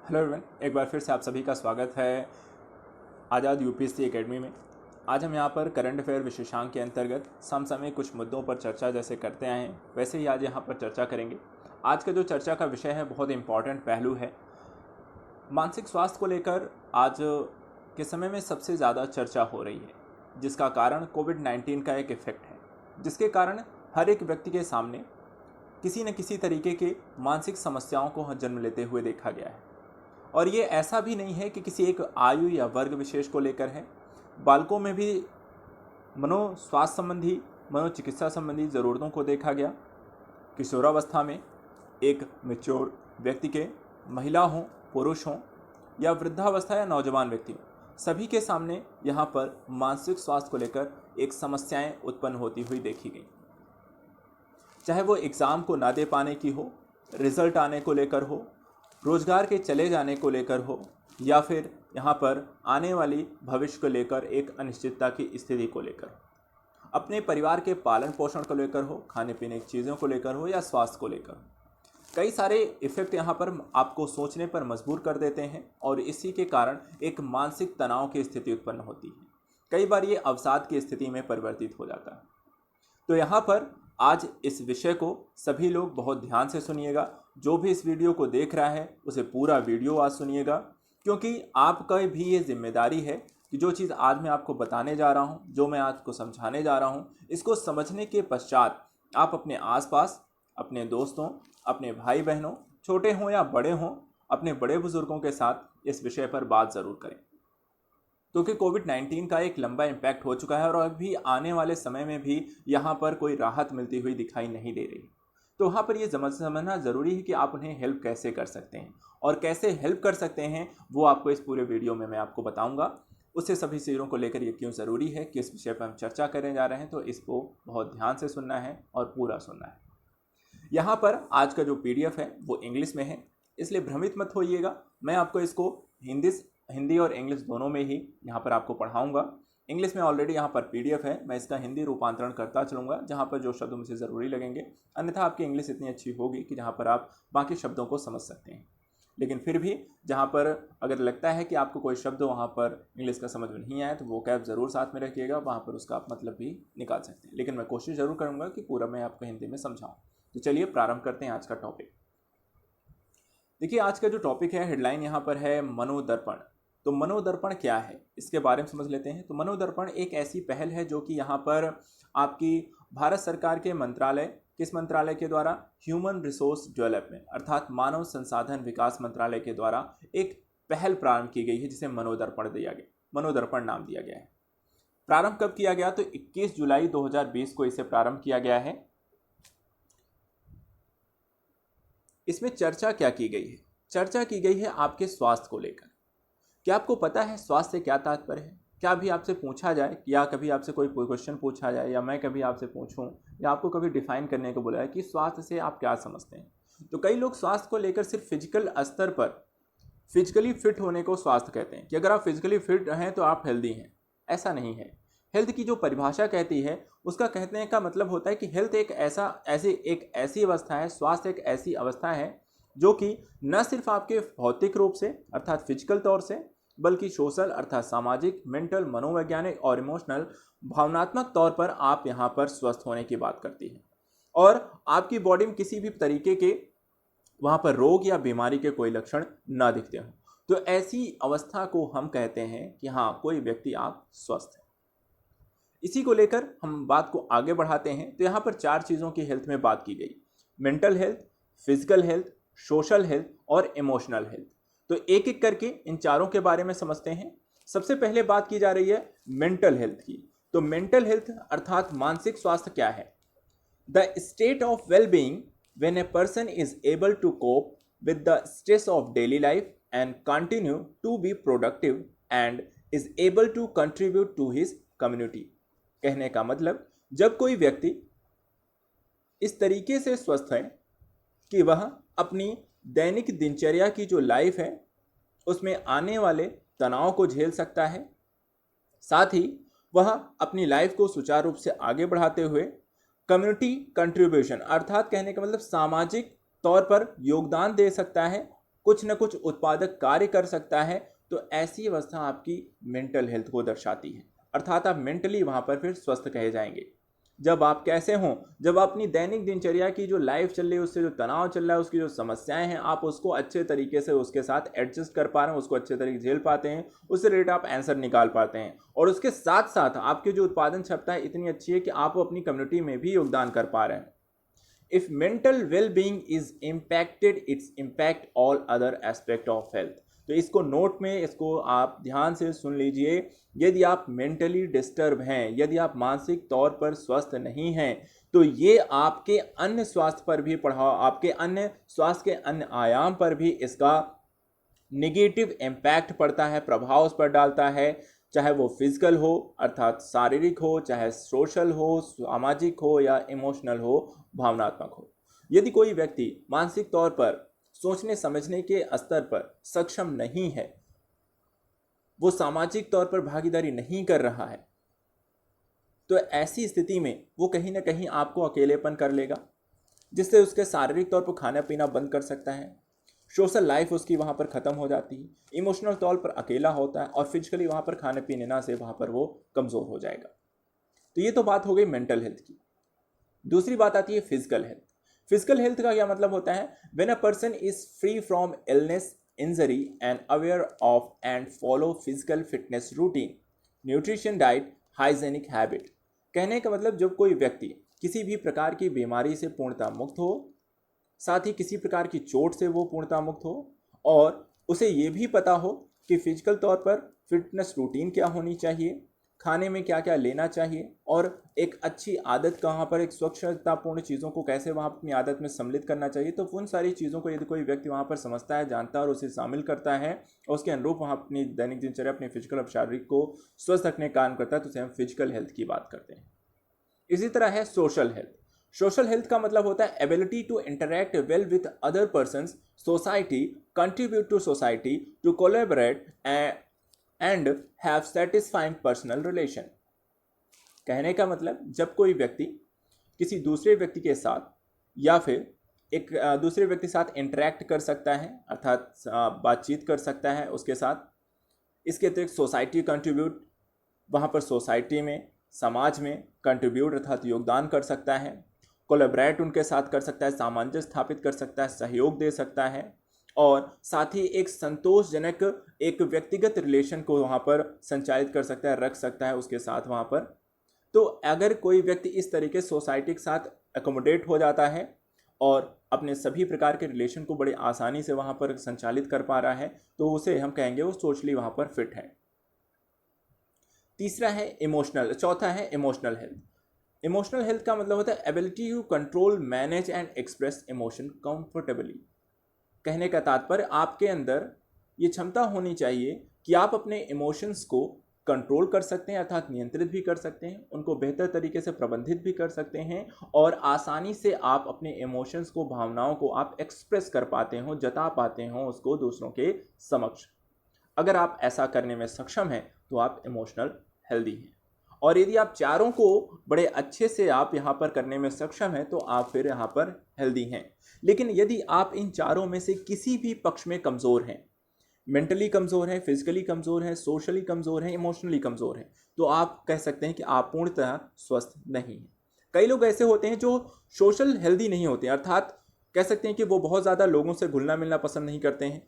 Hello everyone, एक बार फिर से आप सभी का स्वागत है आज़ाद यूपीएससी एकेडमी में। आज हम यहाँ पर करंट अफेयर विशेषांक के अंतर्गत समसामयिक कुछ मुद्दों पर चर्चा जैसे करते आए हैं वैसे ही आज यहाँ पर चर्चा करेंगे। आज का जो चर्चा का विषय है बहुत इंपॉर्टेंट पहलू है। मानसिक स्वास्थ्य को लेकर आज के समय में सबसे ज़्यादा चर्चा हो रही है, जिसका कारण कोविड-19 का एक इफेक्ट है, जिसके कारण हर एक व्यक्ति के सामने किसी न किसी तरीके के मानसिक समस्याओं को जन्म लेते हुए देखा गया है। और ये ऐसा भी नहीं है कि किसी एक आयु या वर्ग विशेष को लेकर है। बालकों में भी मनोस्वास्थ्य संबंधी, मनोचिकित्सा संबंधी ज़रूरतों को देखा गया। किशोरावस्था में एक मैच्योर व्यक्ति के, महिला हों, पुरुष हों या वृद्धावस्था या नौजवान व्यक्ति हों, सभी के सामने यहाँ पर मानसिक स्वास्थ्य को लेकर एक समस्याएं उत्पन्न होती हुई देखी गई। चाहे वो एग्ज़ाम को ना दे पाने की हो, रिजल्ट आने को लेकर हो, रोजगार के चले जाने को लेकर हो, या फिर यहाँ पर आने वाली भविष्य को लेकर एक अनिश्चितता की स्थिति को लेकर, अपने परिवार के पालन पोषण को लेकर हो, खाने पीने की चीज़ों को लेकर हो या स्वास्थ्य को लेकर, कई सारे इफेक्ट यहाँ पर आपको सोचने पर मजबूर कर देते हैं और इसी के कारण एक मानसिक तनाव की स्थिति उत्पन्न होती है। कई बार ये अवसाद की स्थिति में परिवर्तित हो जाता है। तो यहाँ पर आज इस विषय को सभी लोग बहुत ध्यान से सुनिएगा। जो भी इस वीडियो को देख रहा है उसे पूरा वीडियो आज सुनिएगा, क्योंकि आपका भी ये जिम्मेदारी है कि जो चीज़ आज मैं आपको बताने जा रहा हूँ, जो मैं आपको समझाने जा रहा हूँ, इसको समझने के पश्चात आप अपने आसपास, अपने दोस्तों, अपने भाई बहनों, छोटे हों या बड़े हों, अपने बड़े बुजुर्गों के साथ इस विषय पर बात ज़रूर करें, क्योंकि कोविड-19 का एक लंबा इम्पैक्ट हो चुका है और अभी आने वाले समय में भी यहाँ पर कोई राहत मिलती हुई दिखाई नहीं दे रही। तो वहाँ पर ये समझना ज़रूरी है कि आप उन्हें हेल्प कैसे कर सकते हैं, और कैसे हेल्प कर सकते हैं वो आपको इस पूरे वीडियो में मैं आपको बताऊँगा। उससे सभी चीज़ों को लेकर ये क्यों ज़रूरी है, किस विषय पर हम चर्चा करने जा रहे हैं, तो इसको बहुत ध्यान से सुनना है और पूरा सुनना है। यहाँ पर आज का जो PDF है वो इंग्लिश में है, इसलिए भ्रमित मत होइएगा। मैं आपको इसको हिंदी और इंग्लिश दोनों में ही यहाँ पर आपको पढ़ाऊँगा। इंग्लिश में ऑलरेडी यहाँ पर PDF है, मैं इसका हिंदी रूपांतरण करता चलूँगा जहाँ पर जो शब्द मुझे ज़रूरी लगेंगे। अन्यथा आपकी इंग्लिश इतनी अच्छी होगी कि जहाँ पर आप बाकी शब्दों को समझ सकते हैं। लेकिन फिर भी जहाँ पर अगर लगता है कि आपको कोई शब्द वहाँ पर इंग्लिश का समझ में नहीं आया, तो वो कैप ज़रूर साथ में रखिएगा, वहाँ पर उसका आप मतलब भी निकाल सकते हैं। लेकिन मैं कोशिश ज़रूर करूँगा कि पूरा मैं आपको हिंदी में समझाऊँ। तो चलिए प्रारंभ करते हैं आज का टॉपिक। देखिए, आज का जो टॉपिक है, हेडलाइन यहाँ पर है मनोदर्पण। तो मनोदर्पण क्या है, इसके बारे में समझ लेते हैं। तो मनोदर्पण एक ऐसी पहल है जो कि यहाँ पर आपकी भारत सरकार के मंत्रालय, किस मंत्रालय के द्वारा, ह्यूमन रिसोर्स डेवलपमेंट अर्थात मानव संसाधन विकास मंत्रालय के द्वारा एक पहल प्रारंभ की गई है, जिसे मनोदर्पण नाम दिया गया है। प्रारंभ कब किया गया? तो 21 जुलाई 2020 को इसे प्रारंभ किया गया है। इसमें चर्चा क्या की गई है? चर्चा की गई है आपके स्वास्थ्य को लेकर। क्या आपको पता है स्वास्थ्य से क्या तात्पर्य है? क्या अभी आपसे पूछा जाए, या कभी आपसे कोई क्वेश्चन पूछा जाए, या मैं कभी आपसे पूछूं, या आपको कभी डिफाइन करने को बोला है कि स्वास्थ्य से आप क्या समझते हैं, तो कई लोग स्वास्थ्य को लेकर सिर्फ फिजिकल स्तर पर फिजिकली फिट होने को स्वास्थ्य कहते हैं, कि अगर आप फिजिकली फिट हैं तो आप हेल्दी हैं। ऐसा नहीं है। हेल्थ की जो परिभाषा कहती है, उसका कहने का मतलब होता है कि हेल्थ एक ऐसी अवस्था है, स्वास्थ्य एक ऐसी अवस्था है जो कि न सिर्फ आपके भौतिक रूप से अर्थात फिजिकल तौर से, बल्कि सोशल अर्थात सामाजिक, मेंटल मनोवैज्ञानिक और इमोशनल भावनात्मक तौर पर आप यहाँ पर स्वस्थ होने की बात करती है, और आपकी बॉडी में किसी भी तरीके के वहाँ पर रोग या बीमारी के कोई लक्षण ना दिखते हों, तो ऐसी अवस्था को हम कहते हैं कि हाँ, कोई व्यक्ति आप स्वस्थ है। इसी को लेकर हम बात को आगे बढ़ाते हैं। तो यहाँ पर 4 चीज़ों की हेल्थ में बात की गई: mental health, physical health, social health और इमोशनल हेल्थ। तो एक एक करके इन चारों के बारे में समझते हैं। सबसे पहले बात की जा रही है मेंटल हेल्थ की। तो मेंटल हेल्थ अर्थात मानसिक स्वास्थ्य क्या है? The state of well being when a person is able to cope with the stress of daily life and continue to be productive and is able to contribute to his community. कहने का मतलब, जब कोई व्यक्ति इस तरीके से स्वस्थ है कि वह अपनी दैनिक दिनचर्या की जो लाइफ है उसमें आने वाले तनाव को झेल सकता है, साथ ही वह अपनी लाइफ को सुचारू रूप से आगे बढ़ाते हुए कम्युनिटी कंट्रीब्यूशन अर्थात कहने का मतलब सामाजिक तौर पर योगदान दे सकता है, कुछ न कुछ उत्पादक कार्य कर सकता है, तो ऐसी अवस्था आपकी मेंटल हेल्थ को दर्शाती है। अर्थात आप मेंटली वहाँ पर फिर स्वस्थ कहे जाएंगे। जब आप कैसे हों, जब आप अपनी दैनिक दिनचर्या की जो लाइफ चल रही है, उससे जो तनाव चल रहा है, उसकी जो समस्याएं हैं, आप उसको अच्छे तरीके से उसके साथ एडजस्ट कर पा रहे हैं, उसको अच्छे तरीके से झेल पाते हैं, उससे रिलेटेड आप आंसर निकाल पाते हैं, और उसके साथ साथ आपकी जो उत्पादन क्षमता है इतनी अच्छी है कि आप अपनी कम्युनिटी में भी योगदान कर पा रहे हैं। If mental well being is impacted, its impact all other aspect of health. तो इसको नोट में, इसको आप ध्यान से सुन लीजिए। यदि आप मेंटली डिस्टर्ब हैं, यदि आप मानसिक तौर पर स्वस्थ नहीं हैं, तो ये आपके अन्य स्वास्थ्य पर भी प्रभाव, आपके अन्य स्वास्थ्य के अन्य आयाम पर भी इसका निगेटिव इम्पैक्ट पड़ता है, प्रभाव उस पर डालता है। चाहे वो फिजिकल हो अर्थात शारीरिक हो, चाहे सोशल हो, सामाजिक हो, या इमोशनल हो, भावनात्मक हो। यदि कोई व्यक्ति मानसिक तौर पर सोचने समझने के स्तर पर सक्षम नहीं है, वो सामाजिक तौर पर भागीदारी नहीं कर रहा है, तो ऐसी स्थिति में वो कहीं ना कहीं आपको अकेलेपन कर लेगा, जिससे उसके शारीरिक तौर पर खाना पीना बंद कर सकता है, सोशल लाइफ उसकी वहाँ पर ख़त्म हो जाती है, इमोशनल तौर पर अकेला होता है, और फिजिकली वहाँ पर खाने पीने ना से वहाँ पर वो कमज़ोर हो जाएगा। तो ये तो बात हो गई मेंटल हेल्थ की। दूसरी बात आती है फिजिकल हेल्थ। फिजिकल हेल्थ का क्या मतलब होता है? When a person is free from illness, injury and aware of and follow physical fitness routine, nutrition, diet, hygienic habit. कहने का मतलब जब कोई व्यक्ति किसी भी प्रकार की बीमारी से पूर्णतः मुक्त हो, साथ ही किसी प्रकार की चोट से वो पूर्णतः मुक्त हो, और उसे ये भी पता हो कि फिजिकल तौर पर फिटनेस रूटीन क्या होनी चाहिए, खाने में क्या क्या लेना चाहिए, और एक अच्छी आदत कहाँ पर, एक स्वच्छतापूर्ण चीज़ों को कैसे वहाँ अपनी आदत में सम्मिलित करना चाहिए। तो उन सारी चीज़ों को यदि कोई व्यक्ति वहाँ पर समझता है, जानता है और उसे शामिल करता है, और उसके अनुरूप वहाँ अपनी दैनिक दिनचर्या, अपने फिजिकल और शारीरिक को स्वस्थ रखने का काम करता है, तो उसे हम फिजिकल हेल्थ की बात करते हैं। इसी तरह है सोशल हेल्थ। सोशल हेल्थ का मतलब होता है ability to interact well with other persons, society, contribute to society, to collaborate and have satisfying personal relation. कहने का मतलब जब कोई व्यक्ति किसी दूसरे व्यक्ति के साथ या फिर एक दूसरे व्यक्ति के साथ इंटरैक्ट कर सकता है, अर्थात बातचीत कर सकता है उसके साथ। इसके अतिरिक्त सोसाइटी कंट्रीब्यूट, वहाँ पर सोसाइटी में, समाज में कंट्रीब्यूट अर्थात योगदान कर सकता है। कोलैबोरेट उनके साथ कर सकता है, सामंजस्य स्थापित कर सकता है, सहयोग दे सकता है, और साथ ही एक संतोषजनक एक व्यक्तिगत रिलेशन को वहाँ पर संचालित कर सकता है, रख सकता है उसके साथ वहाँ पर। तो अगर कोई व्यक्ति इस तरीके सोसाइटी के साथ एकोमोडेट हो जाता है और अपने सभी प्रकार के रिलेशन को बड़े आसानी से वहाँ पर संचालित कर पा रहा है, तो उसे हम कहेंगे वो सोशली वहाँ पर फिट है। तीसरा है इमोशनल, चौथा है इमोशनल हेल्थ। इमोशनल हेल्थ का मतलब होता है ability to control, manage and express emotion comfortably. कहने का तात्पर्य आपके अंदर ये क्षमता होनी चाहिए कि आप अपने इमोशंस को कंट्रोल कर सकते हैं, अर्थात नियंत्रित भी कर सकते हैं, उनको बेहतर तरीके से प्रबंधित भी कर सकते हैं, और आसानी से आप अपने इमोशंस को, भावनाओं को आप एक्सप्रेस कर पाते हो, जता पाते हो उसको दूसरों के समक्ष। अगर आप ऐसा करने में सक्षम हैं तो आप इमोशनल हेल्दी हैं, और यदि आप चारों को बड़े अच्छे से आप यहाँ पर करने में सक्षम हैं तो आप फिर यहाँ पर हेल्दी हैं। लेकिन यदि आप इन चारों में से किसी भी पक्ष में कमज़ोर हैं, मेंटली कमज़ोर हैं, फिजिकली कमज़ोर हैं, सोशली कमज़ोर हैं, इमोशनली कमज़ोर हैं, तो आप कह सकते हैं कि आप पूर्णतः स्वस्थ नहीं हैं। कई लोग ऐसे होते हैं जो सोशल हेल्दी नहीं होते, अर्थात कह सकते हैं कि वो बहुत ज़्यादा लोगों से घुलना मिलना पसंद नहीं करते हैं,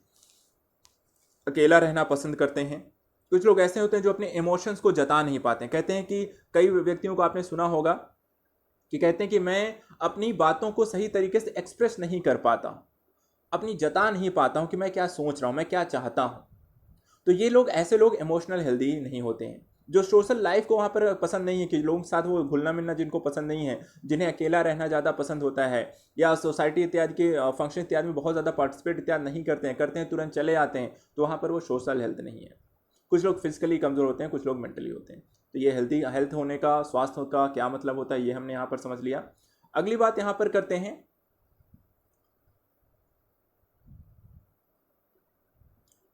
अकेला रहना पसंद करते हैं। कुछ लोग ऐसे होते हैं जो अपने इमोशंस को जता नहीं पाते हैं। कहते हैं कि कई व्यक्तियों को आपने सुना होगा कि कहते हैं कि मैं अपनी बातों को सही तरीके से एक्सप्रेस नहीं कर पाता हूँ, अपनी जता नहीं पाता हूँ कि मैं क्या सोच रहा हूँ, मैं क्या चाहता हूँ। तो ये लोग, ऐसे लोग इमोशनल हेल्दी नहीं होते हैं। जो सोशल लाइफ को वहाँ पर पसंद नहीं है, कि लोगों के साथ वो घुलना मिलना जिनको पसंद नहीं है, जिन्हें अकेला रहना ज़्यादा पसंद होता है, या सोसाइटी इत्यादि के फंक्शन इत्यादि में बहुत ज़्यादा पार्टिसिपेट इत्यादि नहीं करते हैं तुरंत चले आते हैं, तो वहाँ पर वो सोशल हेल्थ नहीं है। कुछ लोग फिजिकली कमज़ोर होते हैं, कुछ लोग मेंटली होते हैं। तो ये हेल्थ होने का, स्वास्थ्य का क्या मतलब होता है, ये हमने यहाँ पर समझ लिया। अगली बात यहाँ पर करते हैं,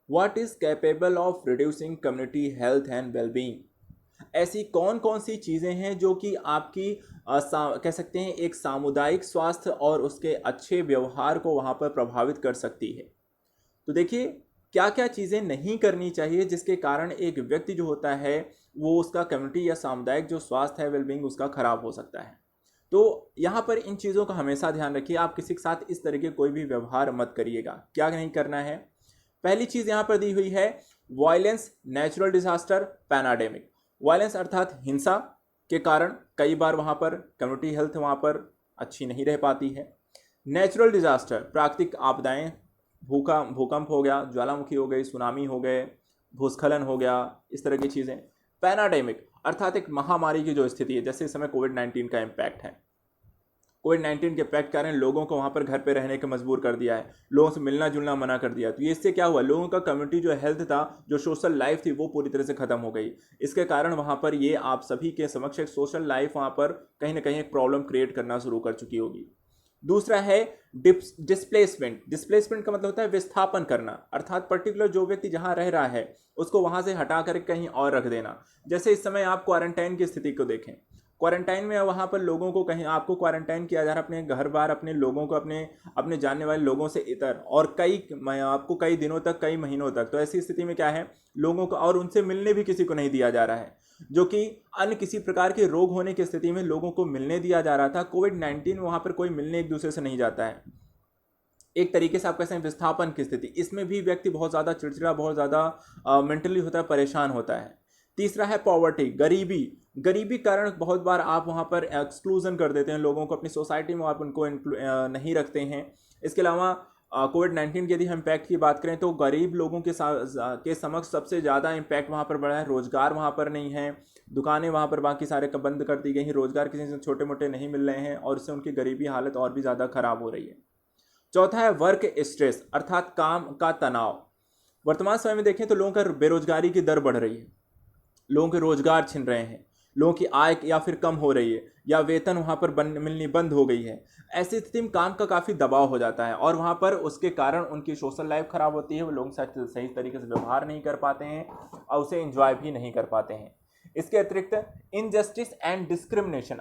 what is capable of reducing community health and wellbeing. ऐसी कौन कौन सी चीज़ें हैं जो कि आपकी कह सकते हैं एक सामुदायिक स्वास्थ्य और उसके अच्छे व्यवहार को वहाँ पर प्रभावित कर सकती है। तो देखिए क्या क्या चीज़ें नहीं करनी चाहिए जिसके कारण एक व्यक्ति जो होता है वो उसका कम्युनिटी या सामुदायिक जो स्वास्थ्य है वेलबींग उसका खराब हो सकता है। तो यहाँ पर इन चीज़ों का हमेशा ध्यान रखिए, आप किसी के साथ इस तरह के कोई भी व्यवहार मत करिएगा। क्या नहीं करना है, पहली चीज़ यहाँ पर दी हुई है violence, natural disaster, pandemic. Violence अर्थात हिंसा के कारण कई बार वहाँ पर कम्युनिटी हेल्थ वहाँ पर अच्छी नहीं रह पाती है। नेचुरल डिजास्टर, प्राकृतिक आपदाएं, भूकंप हो गया, ज्वालामुखी हो गई, सुनामी हो गए, भूस्खलन हो गया, इस तरह की चीज़ें। पैनाडेमिक अर्थात एक महामारी की जो स्थिति है, जैसे इस समय कोविड-19 का इम्पैक्ट है। कोविड-19 के इम्पैक्ट के कारण लोगों को वहाँ पर घर पे रहने के मजबूर कर दिया है, लोगों से मिलना जुलना मना कर दिया। तो ये इससे क्या हुआ, लोगों का कम्युनिटी जो हेल्थ था, जो सोशल लाइफ थी, वो पूरी तरह से खत्म हो गई। इसके कारण वहाँ पर ये आप सभी के समक्ष एक सोशल लाइफ वहाँ पर कहीं ना कहीं एक प्रॉब्लम क्रिएट करना शुरू कर चुकी होगी। दूसरा है डिस्प्लेसमेंट। डिस्प्लेसमेंट का मतलब होता है विस्थापन करना, अर्थात पर्टिकुलर जो व्यक्ति जहां रह रहा है उसको वहां से हटा कर कहीं और रख देना। जैसे इस समय आप क्वारंटाइन की स्थिति को देखें, क्वारंटाइन में वहां पर लोगों को कहीं आपको क्वारंटाइन किया जा रहा है अपने घर बार, अपने लोगों को, अपने अपने जानने वाले लोगों से इतर, और आपको कई दिनों तक, कई महीनों तक। तो ऐसी स्थिति में क्या है, लोगों को और उनसे मिलने भी किसी को नहीं दिया जा रहा है, जो कि अन्य किसी प्रकार के रोग होने की स्थिति में लोगों को मिलने दिया जा रहा था। कोविड-19 वहां पर कोई मिलने एक दूसरे से नहीं जाता है। एक तरीके से आप कह सकते हैं विस्थापन की स्थिति, इसमें भी व्यक्ति बहुत ज़्यादा चिड़चिड़ा, बहुत ज़्यादा मेंटली होता है, परेशान होता है। तीसरा है पॉवर्टी, गरीबी। गरीबी कारण बहुत बार आप वहाँ पर एक्सक्लूजन कर देते हैं लोगों को, अपनी सोसाइटी में आप उनको नहीं रखते हैं। इसके अलावा कोविड-19 की यदि हम इम्पैक्ट की बात करें तो गरीब लोगों के समक्ष सबसे ज़्यादा इम्पैक्ट वहाँ पर बढ़ा है। रोजगार वहाँ पर नहीं है, दुकानें वहाँ पर बाकी सारे बंद कर दी गई हैं, रोजगार किसी से छोटे मोटे नहीं मिल रहे हैं, और इससे उनकी गरीबी हालत और भी ज़्यादा खराब हो रही है। चौथा है वर्क स्ट्रेस, अर्थात काम का तनाव। वर्तमान समय में देखें तो लोगों का बेरोजगारी की दर बढ़ रही है, लोगों के रोजगार छिन रहे हैं, लोगों की आय या फिर कम हो रही है, या वेतन वहां पर मिलनी बंद हो गई है। ऐसी स्थिति में काम का काफ़ी दबाव हो जाता है, और वहां पर उसके कारण उनकी सोशल लाइफ खराब होती है, वो लोगों के साथ सही तरीके से व्यवहार नहीं कर पाते हैं और उसे एंजॉय भी नहीं कर पाते हैं। इसके अतिरिक्त इनजस्टिस एंड डिस्क्रिमिनेशन,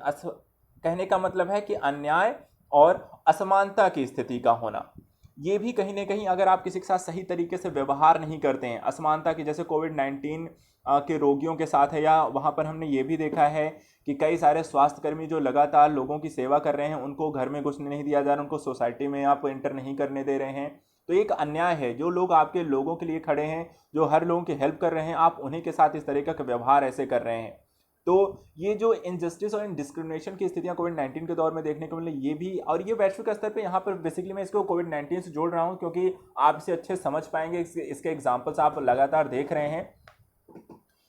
कहने का मतलब है कि अन्याय और असमानता की स्थिति का होना। ये भी कहीं ना कहीं अगर आप किसी के साथ सही तरीके से व्यवहार नहीं करते हैं, असमानता की, जैसे कोविड-19 के रोगियों के साथ है, या वहाँ पर हमने ये भी देखा है कि कई सारे स्वास्थ्यकर्मी जो लगातार लोगों की सेवा कर रहे हैं, उनको घर में घुसने नहीं दिया जा रहा, उनको सोसाइटी में आप एंटर नहीं करने दे रहे हैं। तो एक अन्याय है, जो लोग आपके लोगों के लिए खड़े हैं, जो हर लोगों की हेल्प कर रहे हैं, आप उन्हीं के साथ इस तरीके का व्यवहार ऐसे कर रहे हैं। तो ये जो इनजस्टिस और डिस्क्रिमिनेशन की स्थितियां कोविड-19 के दौर में देखने को मिली, ये भी, और ये वैश्विक स्तर पे, यहाँ पर बेसिकली मैं इसको कोविड-19 से जोड़ रहा हूँ क्योंकि आप इसे अच्छे समझ पाएंगे, इसके एग्जाम्पल्स आप लगातार देख रहे हैं।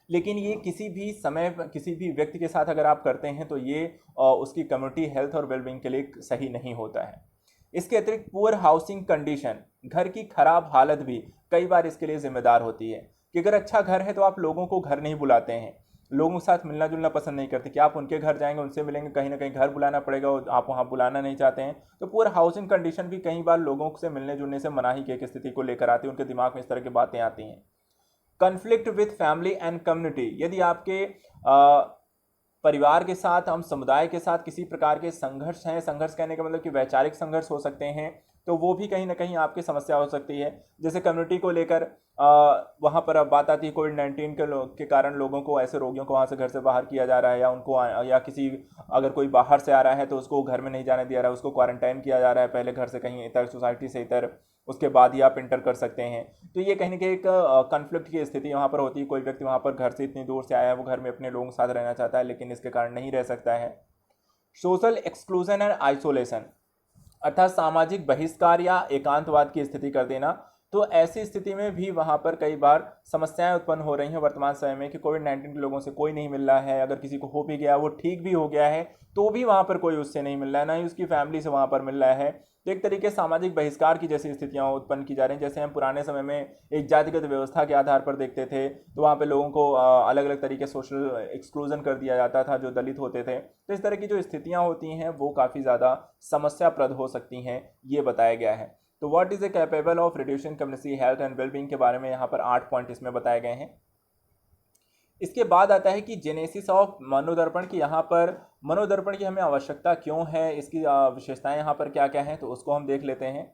लेकिन ये किसी भी समय किसी भी व्यक्ति के साथ अगर आप करते हैं तो ये उसकी कम्युनिटी हेल्थ और वेलबींग के लिए सही नहीं होता है। इसके अतिरिक्त पुअर हाउसिंग कंडीशन, घर की खराब हालत भी कई बार इसके लिए जिम्मेदार होती है। कि अगर अच्छा घर है तो आप लोगों को घर नहीं बुलाते हैं, लोगों के साथ मिलना जुलना पसंद नहीं करते, कि आप उनके घर जाएंगे, उनसे मिलेंगे, कहीं ना कहीं घर बुलाना पड़ेगा, और आप वहाँ बुलाना नहीं चाहते हैं। तो पुअर हाउसिंग कंडीशन भी कई बार लोगों से मिलने जुलने से मनाही की एक स्थिति को लेकर आती है, उनके दिमाग में इस तरह की बातें आती हैं। Conflict with family and community, यदि आपके परिवार के साथ, हम समुदाय के साथ किसी प्रकार के संघर्ष हैं, संघर्ष कहने का मतलब कि वैचारिक संघर्ष हो सकते हैं, तो वो भी कहीं ना कहीं आपकी समस्या हो सकती है। जैसे कम्युनिटी को लेकर वहाँ पर अब बात आती है कोविड-19 के कारण लोगों को, ऐसे रोगियों को वहाँ से घर से बाहर किया जा रहा है, या उनको या किसी अगर कोई बाहर से आ रहा है तो उसको घर में नहीं जाने दिया रहा है, उसको क्वारंटाइन किया जा रहा है, पहले घर से कहीं इतर, सोसाइटी से इतर, उसके बाद ही आप इंटर कर सकते हैं। तो ये कहीं ना कहीं एक कन्फ्लिक्ट की स्थिति वहाँ पर होती है। कोई व्यक्ति वहाँ पर घर से इतनी दूर से आया है, वो घर में अपने लोगों के साथ रहना चाहता है, लेकिन इसके कारण नहीं रह सकता है। सोशल एक्सक्लूजन एंड आइसोलेशन, अर्थात सामाजिक बहिष्कार या एकांतवाद की स्थिति कर देना। तो ऐसी स्थिति में भी वहाँ पर कई बार समस्याएं उत्पन्न हो रही हैं वर्तमान समय में, कि कोविड-19 के लोगों से कोई नहीं मिल रहा है, अगर किसी को हो भी गया, वो ठीक भी हो गया है, तो भी वहाँ पर कोई उससे नहीं मिल रहा है, ना ही उसकी फैमिली से वहाँ पर मिल रहा है। तो एक तरीके से सामाजिक बहिष्कार की जैसी स्थितियाँ उत्पन्न की जा रही हैं। जैसे हम पुराने समय में एक जातिगत व्यवस्था के आधार पर देखते थे, तो वहाँ पे लोगों को अलग अलग तरीके सोशल एक्सक्लूजन कर दिया जाता था, जो दलित होते थे। तो इस तरह की जो स्थितियाँ होती हैं वो काफ़ी ज़्यादा समस्याप्रद हो सकती हैं, ये बताया गया है। तो what is a capable of reducing community health and wellbeing के बारे में यहाँ पर 8 पॉइंट इसमें बताए गए हैं। इसके बाद आता है कि जेनेसिस ऑफ मनोदर्पण की, यहाँ पर मनोदर्पण की हमें आवश्यकता क्यों है, इसकी विशेषताएं यहाँ पर क्या क्या हैं, तो उसको हम देख लेते हैं।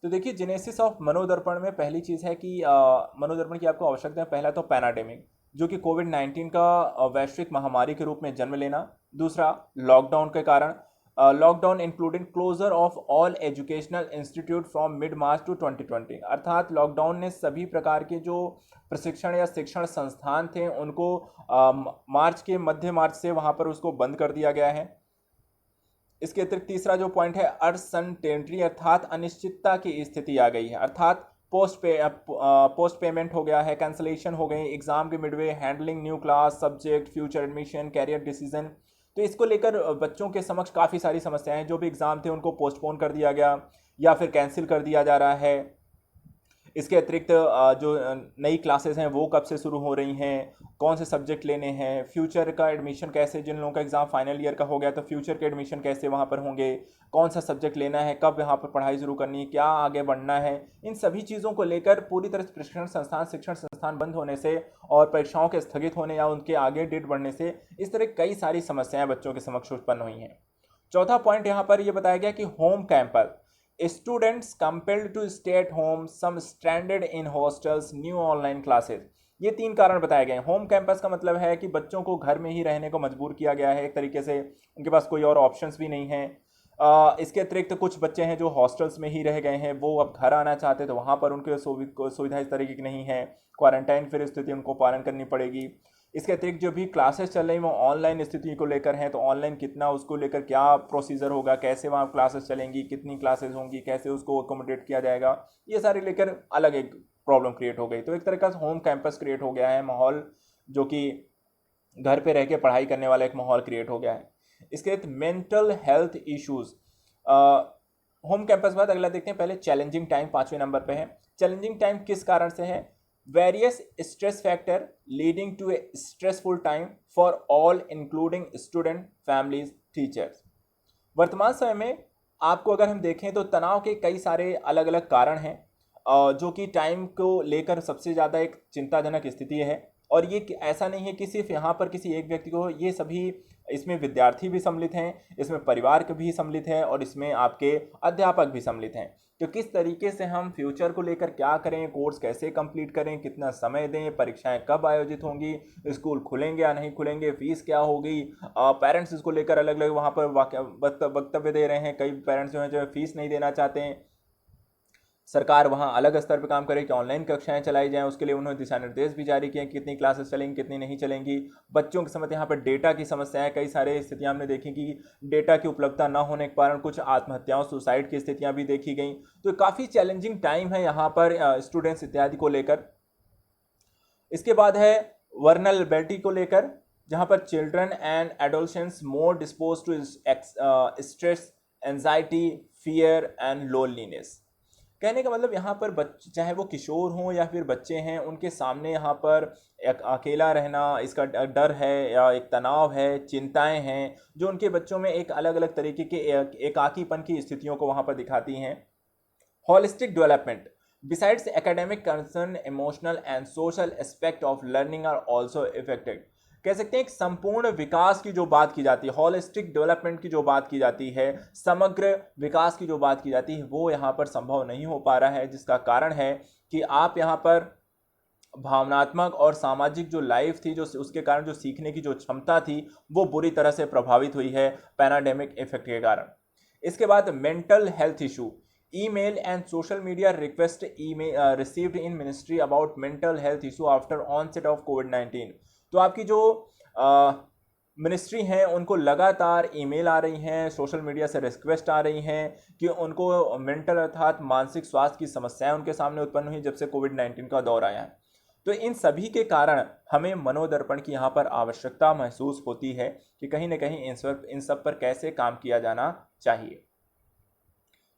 तो देखिए जेनेसिस ऑफ मनोदर्पण में पहली चीज़ है कि मनोदर्पण की आपको आवश्यकता है। पहला तो पैनाडेमिक, जो कि कोविड-19 का वैश्विक महामारी के रूप में जन्म लेना। दूसरा लॉकडाउन के कारण, lockdown including closure of all educational institute from mid March to 2020, अर्थात लॉकडाउन ने सभी प्रकार के जो प्रशिक्षण या शिक्षण संस्थान थे उनको मध्य मार्च से वहाँ पर उसको बंद कर दिया गया है। इसके अतिरिक्त तीसरा जो पॉइंट है अनसर्टेनिटी, अर्थात अनिश्चितता की स्थिति आ गई है, अर्थात पोस्ट पेमेंट हो गया है, कैंसलेशन हो गई एग्जाम के midway, handling new class subject, future admission, career decision. तो इसको लेकर बच्चों के समक्ष काफ़ी सारी समस्याएं, जो भी एग्ज़ाम थे उनको पोस्टपोन कर दिया गया या फिर कैंसिल कर दिया जा रहा है। इसके अतिरिक्त जो नई क्लासेस हैं वो कब से शुरू हो रही हैं, कौन से सब्जेक्ट लेने हैं, फ्यूचर का एडमिशन कैसे, जिन लोगों का एग्ज़ाम फाइनल ईयर का हो गया तो फ्यूचर के एडमिशन कैसे वहाँ पर होंगे, कौन सा सब्जेक्ट लेना है, कब यहाँ पर पढ़ाई शुरू करनी है, क्या आगे बढ़ना है। इन सभी चीज़ों को लेकर पूरी तरह से प्रशिक्षण संस्थान शिक्षण संस्थान बंद होने से और परीक्षाओं के स्थगित होने या उनके आगे डेट बढ़ने से इस तरह कई सारी समस्याएं बच्चों के समक्ष उत्पन्न हुई हैं। चौथा पॉइंट यहाँ पर यह बताया गया कि home campus, students compelled to stay at home, some stranded in hostels, new online classes. ये 3 कारण बताए गए हैं। होम कैंपस का मतलब है कि बच्चों को घर में ही रहने को मजबूर किया गया है, एक तरीके से उनके पास कोई और ऑप्शंस भी नहीं है। इसके अतिरिक्त कुछ बच्चे हैं जो हॉस्टल्स में ही रह गए हैं, वो अब घर आना चाहते तो वहाँ पर उनके सुविधा इस तरीके की नहीं है, क्वारंटाइन फिर स्थिति उनको पालन करनी पड़ेगी। इसके अतिरिक्त जो भी क्लासेस चल रही हैं वो ऑनलाइन स्थिति को लेकर हैं, तो ऑनलाइन कितना उसको लेकर क्या प्रोसीजर होगा, कैसे वहाँ क्लासेस चलेंगी, कितनी क्लासेस होंगी, कैसे उसको अकोमोडेट किया जाएगा, ये सारे लेकर अलग एक प्रॉब्लम क्रिएट हो गई। तो एक तरह का होम कैंपस क्रिएट हो गया है, माहौल जो कि घर पे रह के पढ़ाई करने वाला एक माहौल क्रिएट हो गया है। इसके बाद mental health issues, home campus बाद अगला देखते हैं। पहले चैलेंजिंग टाइम 5वें नंबर पे है। चैलेंजिंग टाइम किस कारण से है? Various stress factor leading to a stressful time for all including student, families, teachers. वर्तमान समय में आपको अगर हम देखें तो तनाव के कई सारे अलग अलग कारण हैं, जो कि टाइम को लेकर सबसे ज़्यादा एक चिंताजनक स्थिति है। और ये ऐसा नहीं है कि सिर्फ यहाँ पर किसी एक व्यक्ति को, ये सभी, इसमें विद्यार्थी भी सम्मिलित हैं, इसमें परिवार के भी सम्मिलित हैं और इसमें आपके अध्यापक भी सम्मिलित हैं। तो किस तरीके से हम फ्यूचर को लेकर क्या करें, कोर्स कैसे कंप्लीट करें, कितना समय दें, परीक्षाएं कब आयोजित होंगी, स्कूल खुलेंगे या नहीं खुलेंगे, फीस क्या होगी, पेरेंट्स इसको लेकर अलग अलग वहाँ पर वक्तव्य दे रहे हैं। कई पेरेंट्स जो हैं जो फीस नहीं देना चाहते हैं, सरकार वहाँ अलग स्तर पर काम करे कि ऑनलाइन कक्षाएं चलाई जाएं, उसके लिए उन्होंने दिशा निर्देश भी जारी किए कितनी क्लासेस चलेंगी कितनी नहीं चलेंगी। बच्चों के समय यहाँ पर डेटा की समस्याएं, कई सारे स्थितियां हमने देखी कि डेटा की उपलब्धता न होने के कारण कुछ आत्महत्याओं, सुसाइड की स्थितियां भी देखी गई। तो काफ़ी चैलेंजिंग टाइम है यहाँ पर स्टूडेंट्स इत्यादि को लेकर। इसके बाद है वर्नरेबिलिटी को लेकर, जहाँ पर children and adolescents more dispose to stress, anxiety, fear and loneliness. कहने का मतलब यहाँ पर बच्चे, चाहे वो किशोर हों या फिर बच्चे हैं, उनके सामने यहाँ पर एक अकेला रहना, इसका डर है या एक तनाव है, चिंताएं हैं, जो उनके बच्चों में एक अलग अलग तरीके के एकाकीपन की स्थितियों को वहाँ पर दिखाती हैं। Holistic development, besides academic concern, emotional and social aspect of learning are also affected. कह सकते हैं एक संपूर्ण विकास की जो बात की जाती है, होलिस्टिक डेवलपमेंट की जो बात की जाती है, समग्र विकास की जो बात की जाती है, वो यहाँ पर संभव नहीं हो पा रहा है, जिसका कारण है कि आप यहाँ पर भावनात्मक और सामाजिक जो लाइफ थी, जो उसके कारण जो सीखने की जो क्षमता थी, वो बुरी तरह से प्रभावित हुई है पैंडेमिक इफेक्ट के कारण। इसके बाद mental health issue, email and social media request received in ministry about mental health issue after onset of कोविड-19। तो आपकी जो मिनिस्ट्री हैं उनको लगातार ईमेल आ रही हैं, सोशल मीडिया से रिक्वेस्ट आ रही हैं कि उनको मेंटल अर्थात मानसिक स्वास्थ्य की समस्याएं उनके सामने उत्पन्न हुई जब से कोविड-19 का दौर आया है। तो इन सभी के कारण हमें मनोदर्पण की यहाँ पर आवश्यकता महसूस होती है कि कहीं ना कहीं इन सब पर कैसे काम किया जाना चाहिए।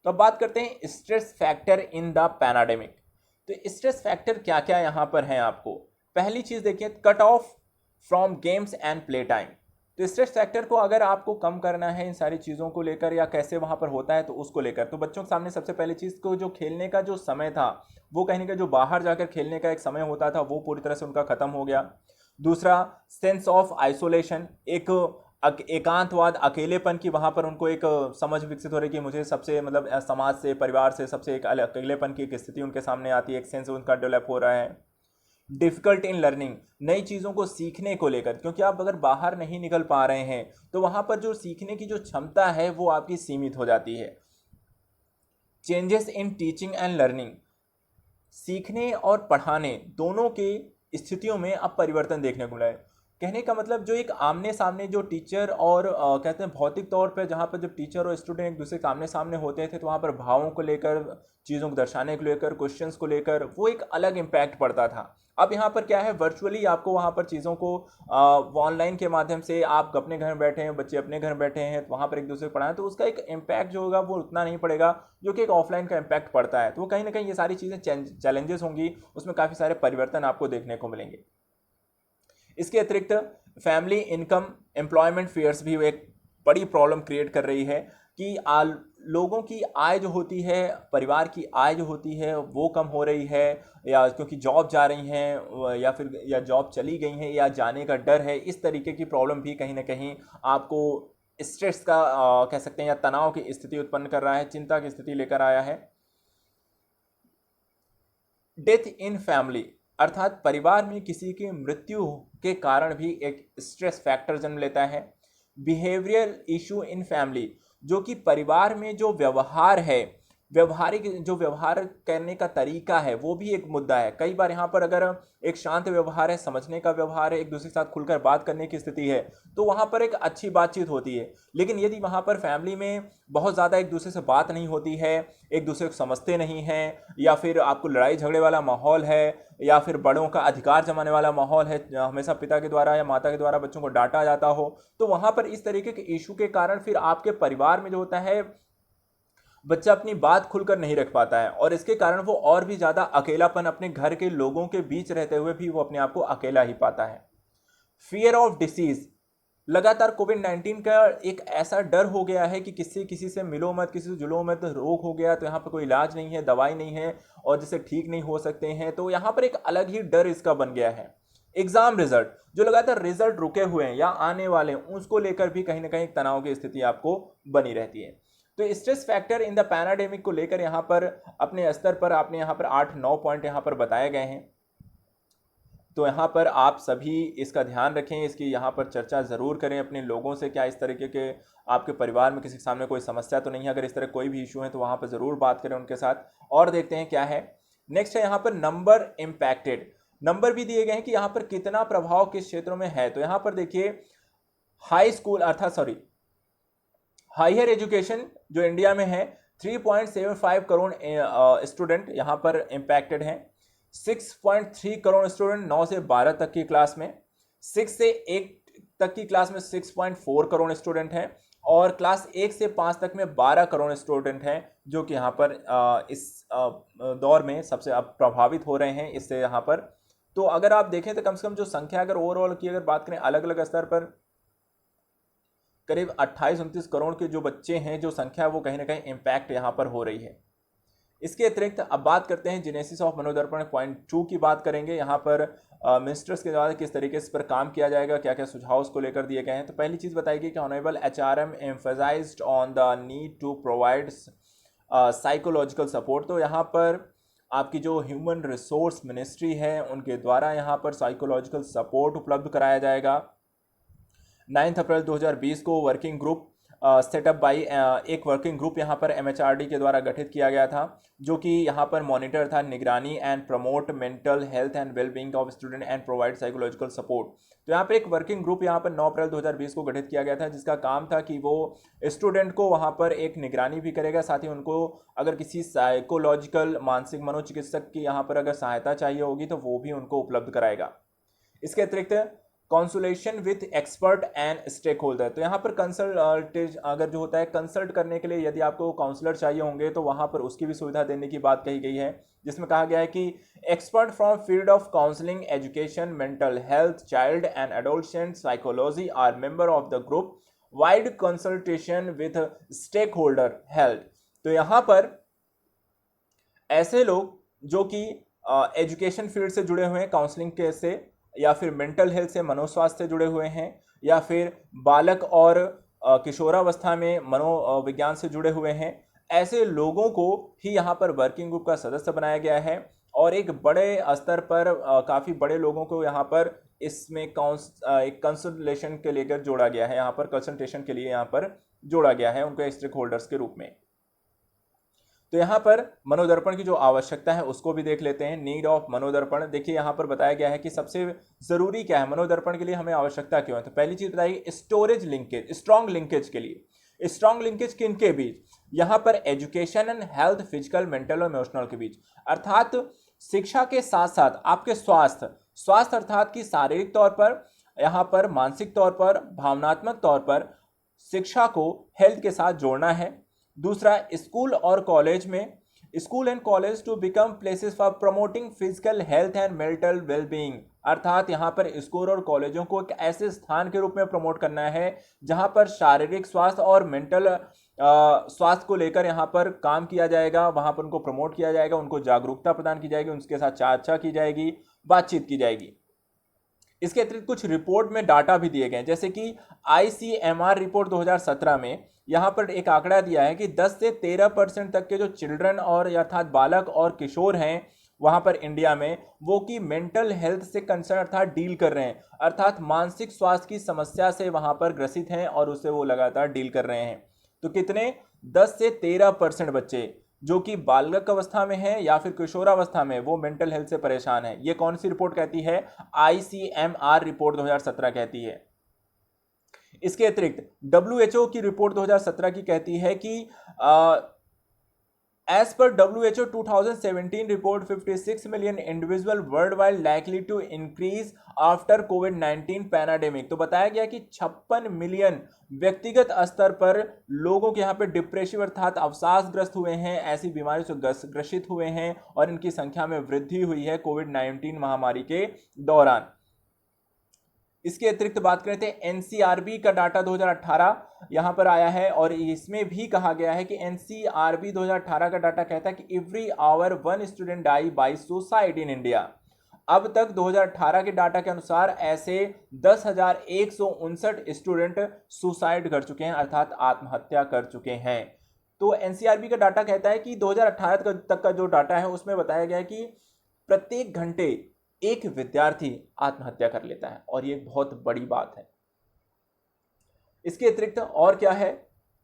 तो अब बात करते हैं stress factor in the pandemic. तो स्ट्रेस फैक्टर क्या क्या यहाँ पर हैं आपको। पहली चीज़ देखिए, cut off from games and play time. तो स्ट्रेस फैक्टर को अगर आपको कम करना है इन सारी चीज़ों को लेकर या कैसे वहाँ पर होता है तो उसको लेकर, तो बच्चों के सामने सबसे पहली चीज़ को जो खेलने का जो समय था, वो कहीं का जो बाहर जाकर खेलने का एक समय होता था, वो पूरी तरह से उनका ख़त्म हो गया। दूसरा, सेंस ऑफ आइसोलेशन, एक एकांतवाद, अकेलेपन की वहाँ पर उनको एक समझ विकसित हो रही कि मुझे सबसे मतलब समाज से, परिवार से सबसे एक अकेलेपन की एक स्थिति उनके सामने आती है, एक सेंस उनका डेवलप हो रहा है। डिफ़िकल्ट इन लर्निंग, नई चीज़ों को सीखने को लेकर, क्योंकि आप अगर बाहर नहीं निकल पा रहे हैं तो वहाँ पर जो सीखने की जो क्षमता है वो आपकी सीमित हो जाती है। Changes in teaching and learning, सीखने और पढ़ाने दोनों के स्थितियों में अब परिवर्तन देखने को मिला है। कहने का मतलब जो एक आमने सामने जो टीचर और कहते हैं भौतिक तौर पे जहाँ पर जब टीचर और स्टूडेंट एक दूसरे के आमने सामने होते थे तो वहाँ पर भावों को लेकर, चीज़ों को दर्शाने को लेकर, क्वेश्चंस को लेकर वो एक अलग इम्पैक्ट पड़ता था। अब यहाँ पर क्या है, वर्चुअली आपको वहाँ पर चीज़ों को ऑनलाइन के माध्यम से, आप अपने घर में बैठे हैं, बच्चे अपने घर में बैठे हैं, तो वहाँ पर एक दूसरे को पढ़ाएं तो उसका एक इम्पैक्ट जो होगा वो उतना नहीं पड़ेगा जो कि एक ऑफलाइन का इम्पैक्ट पड़ता है। तो वो कहीं ना कहीं ये सारी चीज़ें चैलेंजेस होंगी, उसमें काफ़ी सारे परिवर्तन आपको देखने को मिलेंगे। इसके अतिरिक्त फैमिली इनकम एम्प्लॉयमेंट फेयर्स भी एक बड़ी प्रॉब्लम क्रिएट कर रही है कि लोगों की आय जो होती है, परिवार की आय जो होती है वो कम हो रही है, या क्योंकि जॉब जा रही हैं, या जॉब चली गई हैं, या जाने का डर है। इस तरीके की प्रॉब्लम भी कहीं ना कहीं आपको स्ट्रेस का कह सकते हैं या तनाव की स्थिति उत्पन्न कर रहा है, चिंता की स्थिति लेकर आया है। डेथ इन फैमिली, अर्थात परिवार में किसी की मृत्यु के कारण भी एक स्ट्रेस फैक्टर जन्म लेता है। बिहेवियरल इशू इन फैमिली, जो कि परिवार में जो व्यवहार है, व्यवहारिक जो व्यवहार करने का तरीका है वो भी एक मुद्दा है। कई बार यहाँ पर अगर एक शांत व्यवहार है, समझने का व्यवहार है, एक दूसरे के साथ खुलकर बात करने की स्थिति है तो वहाँ पर एक अच्छी बातचीत होती है। लेकिन यदि वहाँ पर फैमिली में बहुत ज़्यादा एक दूसरे से बात नहीं होती है, एक दूसरे को समझते नहीं हैं, या फिर आपको लड़ाई झगड़े वाला माहौल है, या फिर बड़ों का अधिकार जमाने वाला माहौल है, हमेशा पिता के द्वारा या माता के द्वारा बच्चों को डांटा जाता हो, तो वहाँ पर इस तरीके के इशू के कारण फिर आपके परिवार में जो होता है बच्चा अपनी बात खुलकर नहीं रख पाता है, और इसके कारण वो और भी ज़्यादा अकेलापन अपने घर के लोगों के बीच रहते हुए भी वो अपने आप को अकेला ही पाता है। फियर ऑफ डिसीज, लगातार कोविड-19 का एक ऐसा डर हो गया है कि किसी से मिलो मत, किसी से जुलो मत, रोग हो गया तो यहाँ पर कोई इलाज नहीं है, दवाई नहीं है, और जिससे ठीक नहीं हो सकते हैं, तो यहाँ पर एक अलग ही डर इसका बन गया है। एग्जाम रिजल्ट, जो लगातार रिजल्ट रुके हुए हैं या आने वाले हैं उसको लेकर भी कहीं ना कहीं तनाव की स्थिति आपको बनी रहती है। तो stress factor in the pandemic को लेकर यहाँ पर अपने स्तर पर आपने यहाँ पर 8-9 पॉइंट यहाँ पर बताए गए हैं। तो यहाँ पर आप सभी इसका ध्यान रखें, इसकी यहाँ पर चर्चा ज़रूर करें अपने लोगों से, क्या इस तरीके के आपके परिवार में किसी के सामने कोई समस्या तो नहीं है। अगर इस तरह कोई भी इशू है तो वहाँ पर ज़रूर बात करें उनके साथ। और देखते हैं क्या है नेक्स्ट है यहाँ पर नंबर इम्पैक्टेड, नंबर भी दिए गए हैं कि यहाँ पर कितना प्रभाव किस क्षेत्रों में है। तो यहाँ पर देखिए हाई स्कूल अर्थात हायर एजुकेशन जो इंडिया में है 3.75 करोड़ स्टूडेंट यहाँ पर इम्पैक्टेड हैं। 6.3 करोड़ स्टूडेंट 9 से 12 तक की क्लास में, 6 से 1 तक की क्लास में 6.4 करोड़ स्टूडेंट हैं, और क्लास 1 से 5 तक में 12 करोड़ स्टूडेंट हैं जो कि यहाँ पर इस दौर में सबसे अब प्रभावित हो रहे हैं इससे यहाँ पर। तो अगर आप देखें तो कम से कम जो संख्या अगर ओवरऑल की अगर बात करें अलग अलग स्तर पर करीब 28-29 करोड़ के जो बच्चे हैं, जो संख्या वो कहीं ना कहीं इम्पैक्ट यहाँ पर हो रही है। इसके अतिरिक्त अब बात करते हैं जेनेसिस ऑफ मनोदर्पण पॉइंट 2 की बात करेंगे। यहाँ पर मिनिस्टर्स के द्वारा किस तरीके से इस पर काम किया जाएगा, क्या क्या सुझाव उसको लेकर दिए गए हैं। तो पहली चीज़ बताएगी कि honourable HRM emphasised on the need to provide psychological support. तो यहाँ पर आपकी जो ह्यूमन रिसोर्स मिनिस्ट्री है उनके द्वारा यहाँ पर साइकोलॉजिकल सपोर्ट उपलब्ध कराया जाएगा। 9 अप्रैल 2020 को वर्किंग ग्रुप सेटअप बाई एक वर्किंग ग्रुप यहाँ पर MHRD के द्वारा गठित किया गया था, जो कि यहाँ पर मॉनिटर था निगरानी and promote mental health and wellbeing of student and provide psychological support. तो यहाँ पर एक वर्किंग ग्रुप यहाँ पर 9 अप्रैल 2020 को गठित किया गया था, जिसका काम था कि वो स्टूडेंट को वहाँ पर एक निगरानी भी करेगा, साथ ही उनको अगर किसी साइकोलॉजिकल मानसिक मनोचिकित्सक की यहाँ पर अगर सहायता चाहिए होगी तो वो भी उनको उपलब्ध कराएगा। इसके अतिरिक्त consultation with expert and stakeholder, तो यहाँ पर कंसल्टेज अगर जो होता है कंसल्ट करने के लिए यदि आपको काउंसलर चाहिए होंगे तो वहाँ पर उसकी भी सुविधा देने की बात कही गई है, जिसमें कहा गया है कि expert from field of counselling, education, mental health, child and adolescent psychology are member of the group, wide consultation with stakeholder health. तो यहाँ पर ऐसे लोग जो कि एजुकेशन फील्ड से जुड़े हुए हैं काउंसलिंग के से, या फिर मेंटल हेल्थ से, मनोस्वास्थ्य से जुड़े हुए हैं, या फिर बालक और किशोरावस्था में मनोविज्ञान से जुड़े हुए हैं, ऐसे लोगों को ही यहाँ पर वर्किंग ग्रुप का सदस्य बनाया गया है। और एक बड़े स्तर पर काफ़ी बड़े लोगों को यहाँ पर इसमें एक कंसल्टेशन के लेकर जोड़ा गया है, यहाँ पर कंसल्टेशन के लिए यहाँ पर जोड़ा गया है उनको स्टेक होल्डर्स के रूप में। तो यहाँ पर मनोदर्पण की जो आवश्यकता है उसको भी देख लेते हैं। नीड ऑफ मनोदर्पण, देखिए यहाँ पर बताया गया है कि सबसे जरूरी क्या है, मनोदर्पण के लिए हमें आवश्यकता क्यों है। तो पहली चीज बताइए, स्टोरेज लिंकेज, स्ट्रॉन्ग लिंकेज के लिए। स्ट्रॉन्ग लिंकेज किनके बीच, यहाँ पर education and health, physical, mental और इमोशनल के बीच, अर्थात शिक्षा के साथ साथ आपके स्वास्थ्य अर्थात कि शारीरिक तौर पर, यहाँ पर मानसिक तौर पर, भावनात्मक तौर पर शिक्षा को हेल्थ के साथ जोड़ना है। दूसरा, स्कूल और कॉलेज में, school and college to become places for promoting physical health and mental wellbeing, अर्थात यहाँ पर स्कूल और कॉलेजों को एक ऐसे स्थान के रूप में प्रमोट करना है जहाँ पर शारीरिक स्वास्थ्य और मेंटल स्वास्थ्य को लेकर यहाँ पर काम किया जाएगा, वहाँ पर उनको प्रमोट किया जाएगा, उनको जागरूकता प्रदान की जाएगी, उनके साथ चर्चा की जाएगी, बातचीत की जाएगी। इसके अतिरिक्त कुछ रिपोर्ट में डाटा भी दिए गए, जैसे कि ICMR रिपोर्ट 2017 में यहाँ पर एक आंकड़ा दिया है कि 10 से 13% तक के जो चिल्ड्रन और अर्थात बालक और किशोर हैं वहाँ पर इंडिया में, वो की मेंटल हेल्थ से कंसर्न अर्थात डील कर रहे हैं, अर्थात मानसिक स्वास्थ्य की समस्या से वहाँ पर ग्रसित हैं और उससे वो लगातार डील कर रहे हैं। तो कितने, 10 से 13% बच्चे जो कि बालक अवस्था में है या फिर किशोरावस्था में, वो मेंटल हेल्थ से परेशान है। ये कौन सी रिपोर्ट कहती है, ICMR रिपोर्ट 2017 कहती है। इसके अतिरिक्त WHO की रिपोर्ट 2017 की कहती है कि as per WHO 2017 report 56 million individual world wide likely to increase after कोविड-19 पैराडेमिक। तो बताया गया कि 56 मिलियन व्यक्तिगत स्तर पर लोगों के यहाँ पे डिप्रेसिव अर्थात अवसादग्रस्त हुए हैं, ऐसी बीमारी से ग्रसित हुए हैं और इनकी संख्या में वृद्धि हुई है कोविड-19 महामारी के दौरान। इसके अतिरिक्त बात करते हैं, NCRB का डाटा 2018 यहाँ पर आया है और इसमें भी कहा गया है कि NCRB 2018 का डाटा कहता है कि every hour 1 student die by suicide in India. अब तक 2018 के डाटा के अनुसार ऐसे 10,159 स्टूडेंट सुसाइड कर चुके हैं, अर्थात आत्महत्या कर चुके हैं। तो NCRB का डाटा कहता है कि 2018 तक का जो डाटा है उसमें बताया गया है कि प्रत्येक घंटे एक विद्यार्थी आत्महत्या कर लेता है और ये बहुत बड़ी बात है। इसके अतिरिक्त और क्या है,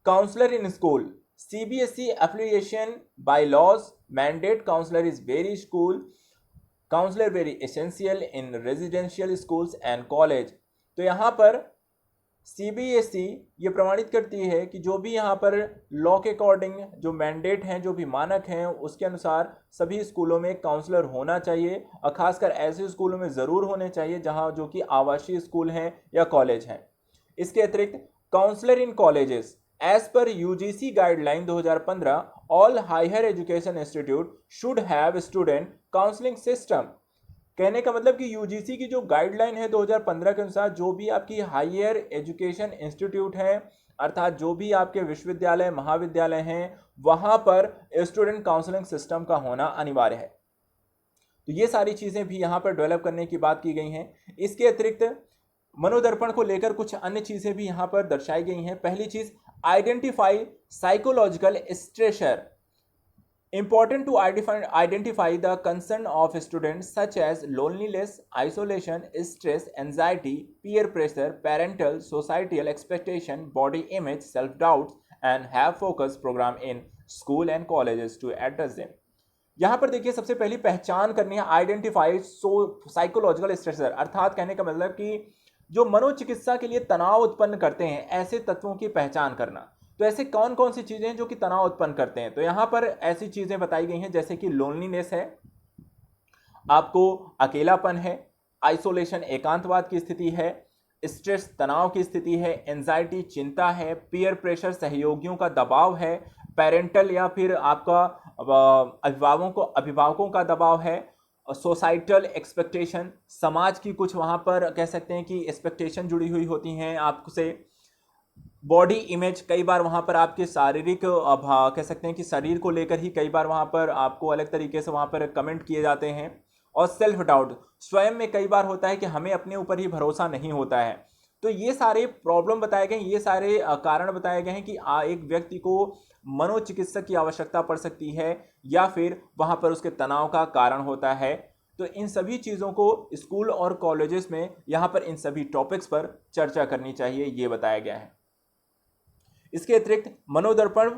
counsellor in school, CBSE affiliation by laws mandate counsellor is very school, counsellor very essential in residential schools and college. तो यहाँ पर CBSE ये प्रमाणित करती है कि जो भी यहाँ पर लॉ के अकॉर्डिंग जो मैंडेट हैं, जो भी मानक हैं, उसके अनुसार सभी स्कूलों में काउंसलर होना चाहिए और खासकर ऐसे स्कूलों में ज़रूर होने चाहिए जहाँ जो कि आवासीय स्कूल हैं या कॉलेज हैं। इसके अतिरिक्त counsellor in colleges as per UGC guideline 2015 all higher education institute should have student counselling system. कहने का मतलब कि UGC की जो गाइडलाइन है 2015 के अनुसार जो भी आपकी हायर एजुकेशन इंस्टीट्यूट है, अर्थात जो भी आपके विश्वविद्यालय महाविद्यालय हैं, वहां पर स्टूडेंट काउंसलिंग सिस्टम का होना अनिवार्य है। तो ये सारी चीज़ें भी यहाँ पर डेवलप करने की बात की गई हैं। इसके अतिरिक्त मनोदर्पण को लेकर कुछ अन्य चीज़ें भी यहाँ पर दर्शाई गई हैं। पहली चीज़, identify psychological stressor, important to identify the concern of students such as loneliness, isolation, stress, anxiety, peer pressure, parental, societal expectation, body image, self-doubts, and have focus program in school and colleges to address them. यहाँ पर देखिए सबसे पहली पहचान करनी है, identify psychological stressor, अर्थात कहने का मतलब कि जो मनोचिकित्सा के लिए तनाव उत्पन्न करते हैं ऐसे तत्वों की पहचान करना। तो ऐसे कौन कौन सी चीजें हैं जो कि तनाव उत्पन्न करते हैं, तो यहां पर ऐसी चीजें बताई गई हैं जैसे कि लोनलीनेस है, आपको अकेलापन है, आइसोलेशन एकांतवाद की स्थिति है, स्ट्रेस तनाव की स्थिति है, एंजाइटी चिंता है, पीयर प्रेशर सहयोगियों का दबाव है, पेरेंटल या फिर आपका अभिभावकों का दबाव है, सोसाइटल एक्सपेक्टेशन, समाज की कुछ वहां पर कह सकते हैं कि एक्सपेक्टेशन जुड़ी हुई होती हैं आपसे, बॉडी इमेज, कई बार वहाँ पर आपके शारीरिक कह सकते हैं कि शरीर को लेकर ही कई बार वहाँ पर आपको अलग तरीके से वहाँ पर कमेंट किए जाते हैं, और सेल्फ डाउट, स्वयं में कई बार होता है कि हमें अपने ऊपर ही भरोसा नहीं होता है। तो ये सारे प्रॉब्लम बताए गए, ये सारे कारण बताए गए हैं कि एक व्यक्ति को मनोचिकित्सक की आवश्यकता पड़ सकती है या फिर वहां पर उसके तनाव का कारण होता है। तो इन सभी चीज़ों को स्कूल और कॉलेजेस में यहाँ पर इन सभी टॉपिक्स पर चर्चा करनी चाहिए, ये बताया गया है। इसके अतिरिक्त Manodarpan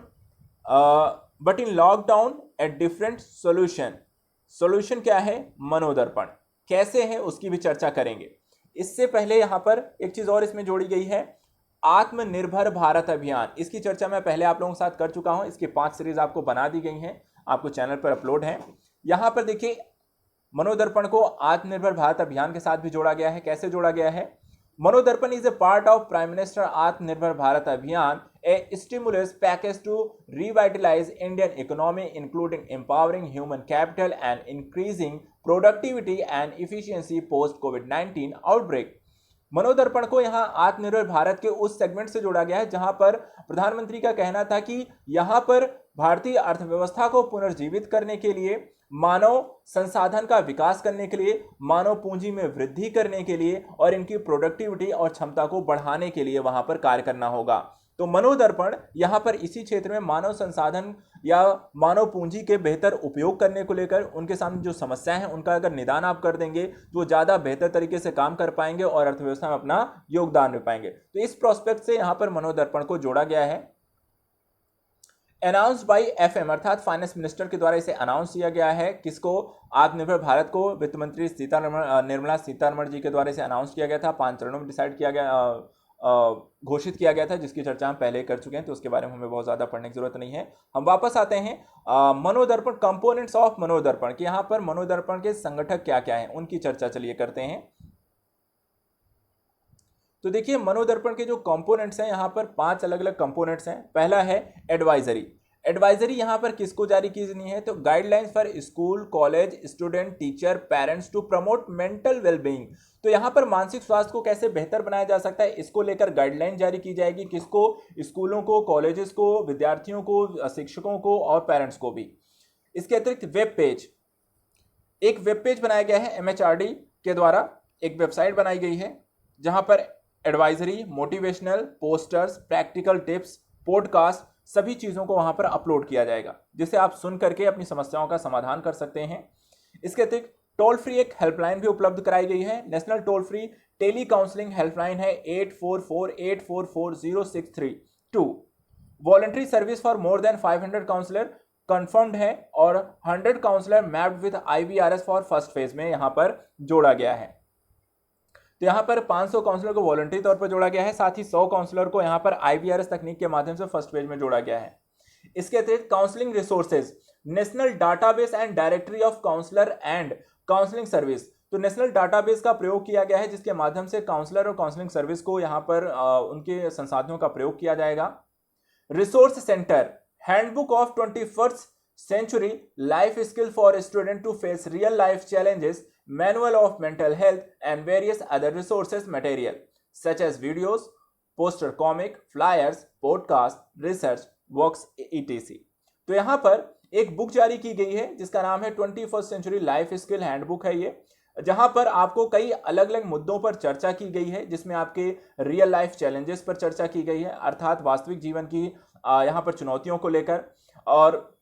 but in lockdown at different solution क्या है, मनोदर्पण कैसे है उसकी भी चर्चा करेंगे। इससे पहले यहाँ पर एक चीज़ और इसमें जोड़ी गई है, आत्मनिर्भर भारत अभियान। इसकी चर्चा मैं पहले आप लोगों के साथ कर चुका हूँ, इसकी 5 सीरीज आपको बना दी गई हैं, आपको चैनल पर अपलोड है। यहाँ पर देखिए मनोदर्पण को आत्मनिर्भर भारत अभियान के साथ भी जोड़ा गया है। कैसे जोड़ा गया है, Manodarpan is a part of prime minister Atmanirbhar Bharat Abhiyan, a stimulus package to revitalise Indian economy including empowering human capital and increasing productivity and efficiency post कोविड-19 आउटब्रेक। मनोदर्पण को यहाँ आत्मनिर्भर भारत के उस सेगमेंट से जोड़ा गया है जहां पर प्रधानमंत्री का कहना था कि यहां पर भारतीय अर्थव्यवस्था को पुनर्जीवित करने के लिए, मानव संसाधन का विकास करने के लिए, मानव पूंजी में वृद्धि करने के लिए और इनकी प्रोडक्टिविटी और क्षमता को बढ़ाने के लिए वहां पर कार्य करना होगा। तो मनोदर्पण यहां पर इसी क्षेत्र में मानव संसाधन या मानव पूंजी के बेहतर उपयोग करने को लेकर उनके सामने जो समस्याएं हैं उनका अगर निदान आप कर देंगे तो वो ज़्यादा बेहतर तरीके से काम कर पाएंगे और अर्थव्यवस्था में अपना योगदान दे पाएंगे। तो इस प्रोस्पेक्ट से यहां पर मनोदर्पण को जोड़ा गया है। अनाउंस्ड बाई FM अर्थात फाइनेंस मिनिस्टर के द्वारा इसे अनाउंस किया गया है। किसको, आत्मनिर्भर भारत को वित्त मंत्री निर्मला सीतारमण जी के द्वारा इसे अनाउंस किया गया था। 5 चरणों में डिसाइड किया गया, घोषित किया गया था, जिसकी चर्चा हम पहले कर चुके हैं, तो उसके बारे में हमें बहुत ज़्यादा पढ़ने की जरूरत नहीं है। हम वापस आते हैं मनोदर्पण, कंपोनेंट्स ऑफ मनोदर्पण कि यहाँ पर मनोदर्पण के संगठक क्या क्या हैं उनकी चर्चा चलिए करते हैं। तो देखिए मनोदर्पण के जो कंपोनेंट्स हैं यहाँ पर 5 अलग अलग कंपोनेंट्स हैं। पहला है एडवाइजरी। एडवाइजरी यहाँ पर किसको जारी की जानी है, तो guidelines for school, college, student, teacher, parents to promote mental wellbeing. तो यहाँ पर मानसिक स्वास्थ्य को कैसे बेहतर बनाया जा सकता है, इसको लेकर गाइडलाइन जारी की जाएगी। किसको, स्कूलों को, कॉलेजेस को, विद्यार्थियों को, शिक्षकों को और पेरेंट्स को भी। इसके अतिरिक्त वेब पेज, एक वेब पेज बनाया गया है MHRD के द्वारा, एक वेबसाइट बनाई गई है जहां पर advisory, motivational posters, practical tips, podcast, सभी चीज़ों को वहां पर अपलोड किया जाएगा जिसे आप सुन करके अपनी समस्याओं का समाधान कर सकते हैं। इसके अतिरिक्त टोल फ्री एक हेल्पलाइन भी उपलब्ध कराई गई है। National toll free tele counselling helpline है 8448440632। Voluntary service for more than 500 counsellor confirmed है और 100 counsellor mapped with IVRS for first phase में यहां पर जोड़ा गया है। तो यहाँ पर 500 काउंसलर को वॉलंटरी तौर पर जोड़ा गया है, साथ ही 100 काउंसलर को यहाँ पर IVRS तकनीक के माध्यम से फर्स्ट पेज में जोड़ा गया है। इसके अतिरिक्त counselling resources, national database and directory of counsellor and counselling service. तो नेशनल डाटाबेस का प्रयोग किया गया है जिसके माध्यम से काउंसलर और काउंसलिंग सर्विस को यहाँ पर उनके संसाधनों का प्रयोग किया जाएगा। Resource centre, handbook of 21st century life skill for student to face real life challenges, manual of mental health and various other resources material such as videos, poster comic, flyers, podcast, research works etc। तो यहाँ पर एक book जारी की गई है जिसका नाम है 21st century life skill handbook है ये, जहां पर आपको कई अलग अलग मुद्दों पर चर्चा की गई है जिसमें आपके रियल लाइफ चैलेंजेस पर चर्चा की गई है अर्थात वास्तविक जीवन की यहाँ पर चुनौतियों को लेकर, और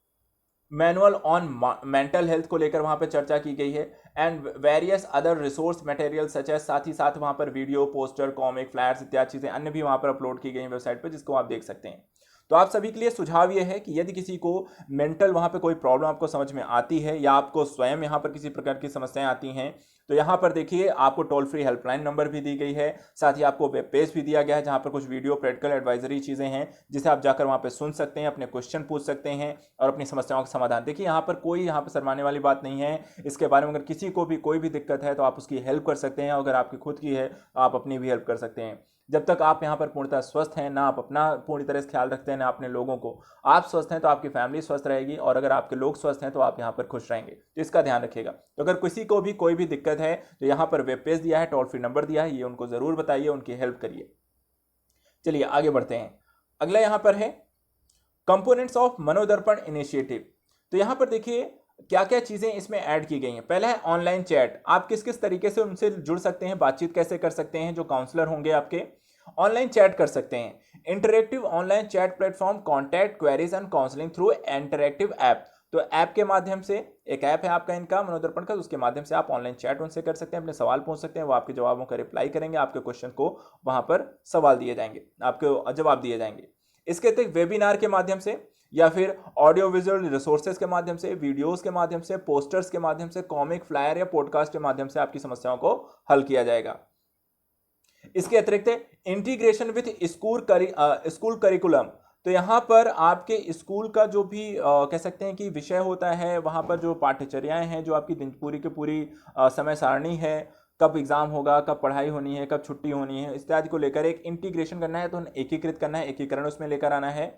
मैनुअल ऑन मेंटल हेल्थ को लेकर वहां पर चर्चा की गई है and various other resource material such as, साथ ही साथ वहां पर वीडियो, पोस्टर, कॉमिक, फ्लायर्स इत्यादि चीजें अन्य भी वहां पर अपलोड की गई वेबसाइट पर जिसको आप देख सकते हैं। तो आप सभी के लिए सुझाव ये है कि यदि किसी को मेंटल वहां पे कोई प्रॉब्लम आपको समझ में आती है या आपको स्वयं यहाँ पर किसी प्रकार की समस्याएं आती हैं तो यहाँ पर देखिए आपको टोल फ्री हेल्पलाइन नंबर भी दी गई है, साथ ही आपको वेब पेज भी दिया गया है जहाँ पर कुछ वीडियो, प्रैक्टिकल, एडवाइजरी चीज़ें हैं जिसे आप जाकर वहाँ पर सुन सकते हैं, अपने क्वेश्चन पूछ सकते हैं और अपनी समस्याओं का समाधान। देखिए यहाँ पर कोई यहाँ पर शर्माने वाली बात नहीं है। इसके बारे में अगर किसी को भी कोई भी दिक्कत है तो आप उसकी हेल्प कर सकते हैं, अगर आपकी खुद की है तो आप अपनी भी हेल्प कर सकते हैं। जब तक आप यहाँ पर पूर्णतः स्वस्थ हैं, ना आप अपना पूरी तरह से ख्याल रखते हैं ना अपने लोगों को, आप स्वस्थ हैं तो आपकी फैमिली स्वस्थ रहेगी और अगर आपके लोग स्वस्थ हैं तो आप यहाँ पर खुश रहेंगे। तो इसका ध्यान रखिएगा। तो अगर किसी को भी कोई भी दिक्कत है तो यहाँ पर वेब पेज दिया है, टोल फ्री नंबर दिया है, ये उनको जरूर बताइए, उनकी हेल्प करिए। चलिए आगे बढ़ते हैं। अगला यहाँ पर है कंपोनेंट्स ऑफ मनोदर्पण इनिशिएटिव। तो यहाँ पर देखिए क्या क्या चीज़ें इसमें ऐड की गई हैं। पहला है ऑनलाइन चैट, आप किस किस तरीके से उनसे जुड़ सकते हैं, बातचीत कैसे कर सकते हैं, जो काउंसलर होंगे आपके ऑनलाइन चैट कर सकते हैं। Interactive online chat platform, contact queries and counselling through interactive app. तो ऐप के माध्यम से, एक ऐप है आपका इनका मनोदर्पण का, उसके माध्यम से आप ऑनलाइन चैट उनसे कर सकते हैं, अपने सवाल पूछ सकते हैं, वो आपके जवाबों का रिप्लाई करेंगे, आपके क्वेश्चन को वहां पर सवाल दिए जाएंगे, आपको जवाब दिए जाएंगे। इसके अतिरिक्त वेबिनार के माध्यम से या फिर ऑडियो विजुअल रिसोर्सेज के माध्यम से, वीडियोस के माध्यम से, पोस्टर्स के माध्यम से, कॉमिक, फ्लायर या पॉडकास्ट के माध्यम से आपकी समस्याओं को हल किया जाएगा। इसके अतिरिक्त इंटीग्रेशन विथ स्कूल करिकुलम, तो यहाँ पर आपके स्कूल का जो भी कह सकते हैं कि विषय होता है, वहाँ पर जो पाठ्यचर्याएं हैं, जो आपकी दिन पूरी की पूरी समय सारणी है, कब एग्जाम होगा, कब पढ़ाई होनी है, कब छुट्टी होनी है, इत्यादि को लेकर एक इंटीग्रेशन करना है, तो एकीकृत करना है, एकीकरण उसमें लेकर आना है।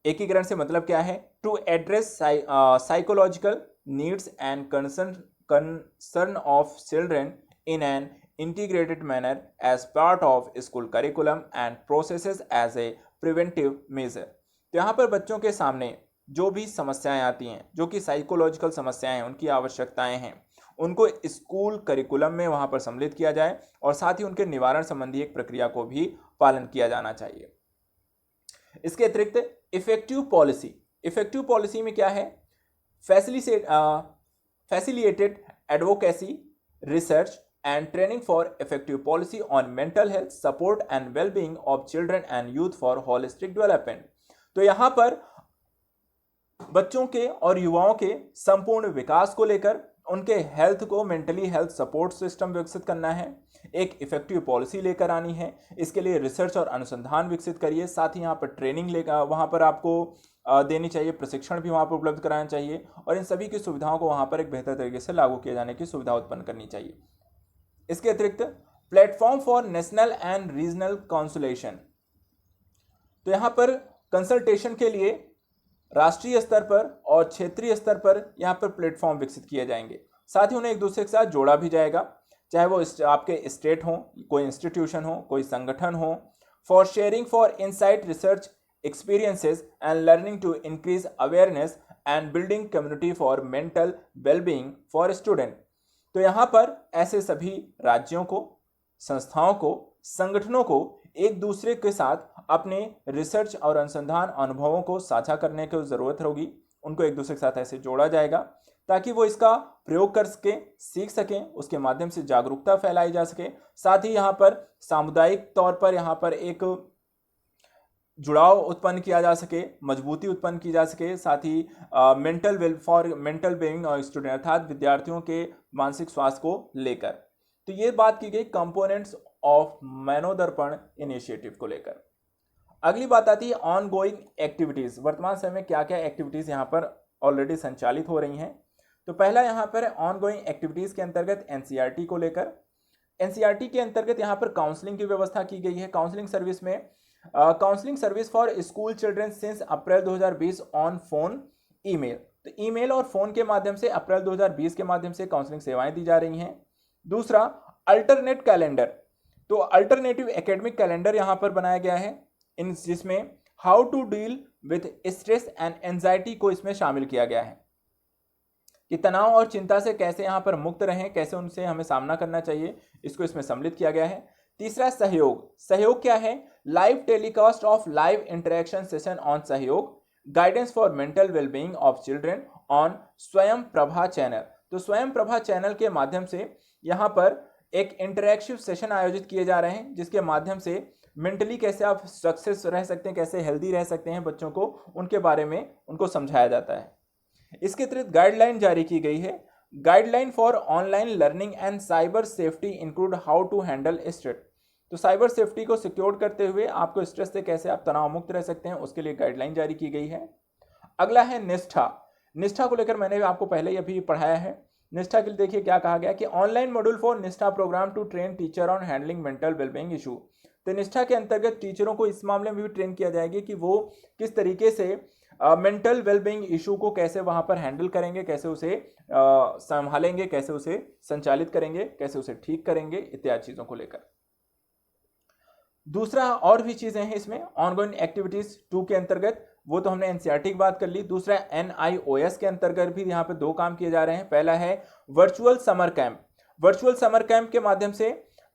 एकीकरण से मतलब क्या है, to address psychological needs and concern of children in an integrated manner as part of school curriculum and processes as a preventive measure। तो यहाँ पर बच्चों के सामने जो भी समस्याएं आती हैं, जो कि साइकोलॉजिकल समस्याएं हैं, उनकी आवश्यकताएं हैं, उनको स्कूल करिकुलम में वहाँ पर सम्मिलित किया जाए और साथ ही उनके निवारण संबंधी एक प्रक्रिया को भी पालन किया जाना चाहिए। इसके अतिरिक्त इफेक्टिव पॉलिसी में क्या है, facilitated advocacy, research and training for effective policy on mental health support and well-being of children and youth for holistic development। तो यहाँ पर बच्चों के और युवाओं के संपूर्ण विकास को लेकर उनके हेल्थ को, मेंटली हेल्थ सपोर्ट सिस्टम विकसित करना है, एक इफेक्टिव पॉलिसी लेकर आनी है। इसके लिए रिसर्च और अनुसंधान विकसित करिए, साथ ही यहाँ पर ट्रेनिंग लेकर वहाँ पर आपको देनी चाहिए, प्रशिक्षण भी वहाँ पर उपलब्ध कराना चाहिए और इन सभी की सुविधाओं को वहाँ पर एक बेहतर तरीके से लागू किए जाने की सुविधा उत्पन्न करनी चाहिए। इसके अतिरिक्त platform for national and regional consultation, तो यहां पर कंसल्टेशन के लिए राष्ट्रीय स्तर पर और क्षेत्रीय स्तर पर यहां पर प्लेटफॉर्म विकसित किए जाएंगे, साथ ही उन्हें एक दूसरे के साथ जोड़ा भी जाएगा, चाहे वो आपके स्टेट हो, कोई इंस्टीट्यूशन हो, कोई संगठन हो, for sharing for insight research experiences and learning to increase awareness and building community for mental wellbeing for student. तो यहाँ पर ऐसे सभी राज्यों को, संस्थाओं को, संगठनों को एक दूसरे के साथ अपने रिसर्च और अनुसंधान अनुभवों को साझा करने की जरूरत होगी। उनको एक दूसरे के साथ ऐसे जोड़ा जाएगा ताकि वो इसका प्रयोग कर सके, सीख सकें, उसके माध्यम से जागरूकता फैलाई जा सके। साथ ही यहाँ पर सामुदायिक तौर पर यहाँ पर एक जुड़ाव उत्पन्न किया जा सके, मजबूती उत्पन्न की जा सके, साथ ही मेंटल बेइंग और स्टूडेंट अर्थात विद्यार्थियों के मानसिक स्वास्थ्य को लेकर। तो ये बात की गई कंपोनेंट्स ऑफ मनोदर्पण इनिशिएटिव को लेकर। अगली बात आती है ऑन गोइंग एक्टिविटीज, वर्तमान समय में क्या क्या एक्टिविटीज यहाँ पर ऑलरेडी संचालित हो रही हैं। तो पहला यहाँ पर ऑन गोइंग एक्टिविटीज के अंतर्गत एनसीईआरटी को लेकर, एनसीईआरटी के अंतर्गत यहाँ पर काउंसलिंग की व्यवस्था की गई है। काउंसलिंग सर्विस में counselling service for school children since April 2020 on phone, email, तो ईमेल और फोन के माध्यम से अप्रैल 2020 के माध्यम से काउंसलिंग सेवाएं दी जा रही हैं। दूसरा अल्टरनेट कैलेंडर, तो अल्टरनेटिव एकेडमिक कैलेंडर यहां पर बनाया गया है, इन जिसमें how to deal with stress and anxiety को इसमें शामिल किया गया है कि तनाव और चिंता से कैसे यहां पर मुक्त रहें, कैसे उनसे हमें सामना करना चाहिए, इसको इसमें सम्मिलित किया गया है। तीसरा सहयोग क्या है, live telecast of live interaction session on Sahyog, guidance for mental wellbeing of children on Swayam Prabha channel. तो स्वयं प्रभा चैनल के माध्यम से यहाँ पर एक इंटरेक्टिव सेशन आयोजित किए जा रहे हैं, जिसके माध्यम से मेंटली कैसे आप सक्सेस रह सकते हैं, कैसे हेल्दी रह सकते हैं, बच्चों को उनके बारे में उनको समझाया जाता है। इसके अतिरिक्त गाइडलाइन जारी की गई है, guideline for online learning and cyber safety include how to handle stress. तो साइबर सेफ्टी को सिक्योर करते हुए आपको स्ट्रेस से कैसे आप तनाव मुक्त रह सकते हैं, उसके लिए गाइडलाइन जारी की गई है। अगला है निष्ठा को लेकर मैंने आपको पहले ही अभी पढ़ाया है। निष्ठा के लिए देखिए क्या कहा गया कि online module for Nishtha programme to train teacher on handling mental wellbeing issue. तो निष्ठा के अंतर्गत टीचरों को इस मामले में भी ट्रेन किया जाएगा कि वो किस तरीके से मेंटल वेलबींग इशू को कैसे वहां पर हैंडल करेंगे, कैसे उसे संभालेंगे, कैसे उसे संचालित करेंगे, कैसे उसे ठीक करेंगे, इत्यादि चीजों को लेकर। दूसरा और भी चीजें हैं इसमें ऑनगोइंग एक्टिविटीज 2 के अंतर्गत, वो तो हमने एनसीईआरटी की बात कर ली। दूसरा NIOS के अंतर्गत भी यहाँ पे 2 काम किए जा रहे हैं। पहला है virtual summer camp. Virtual summer camp के माध्यम से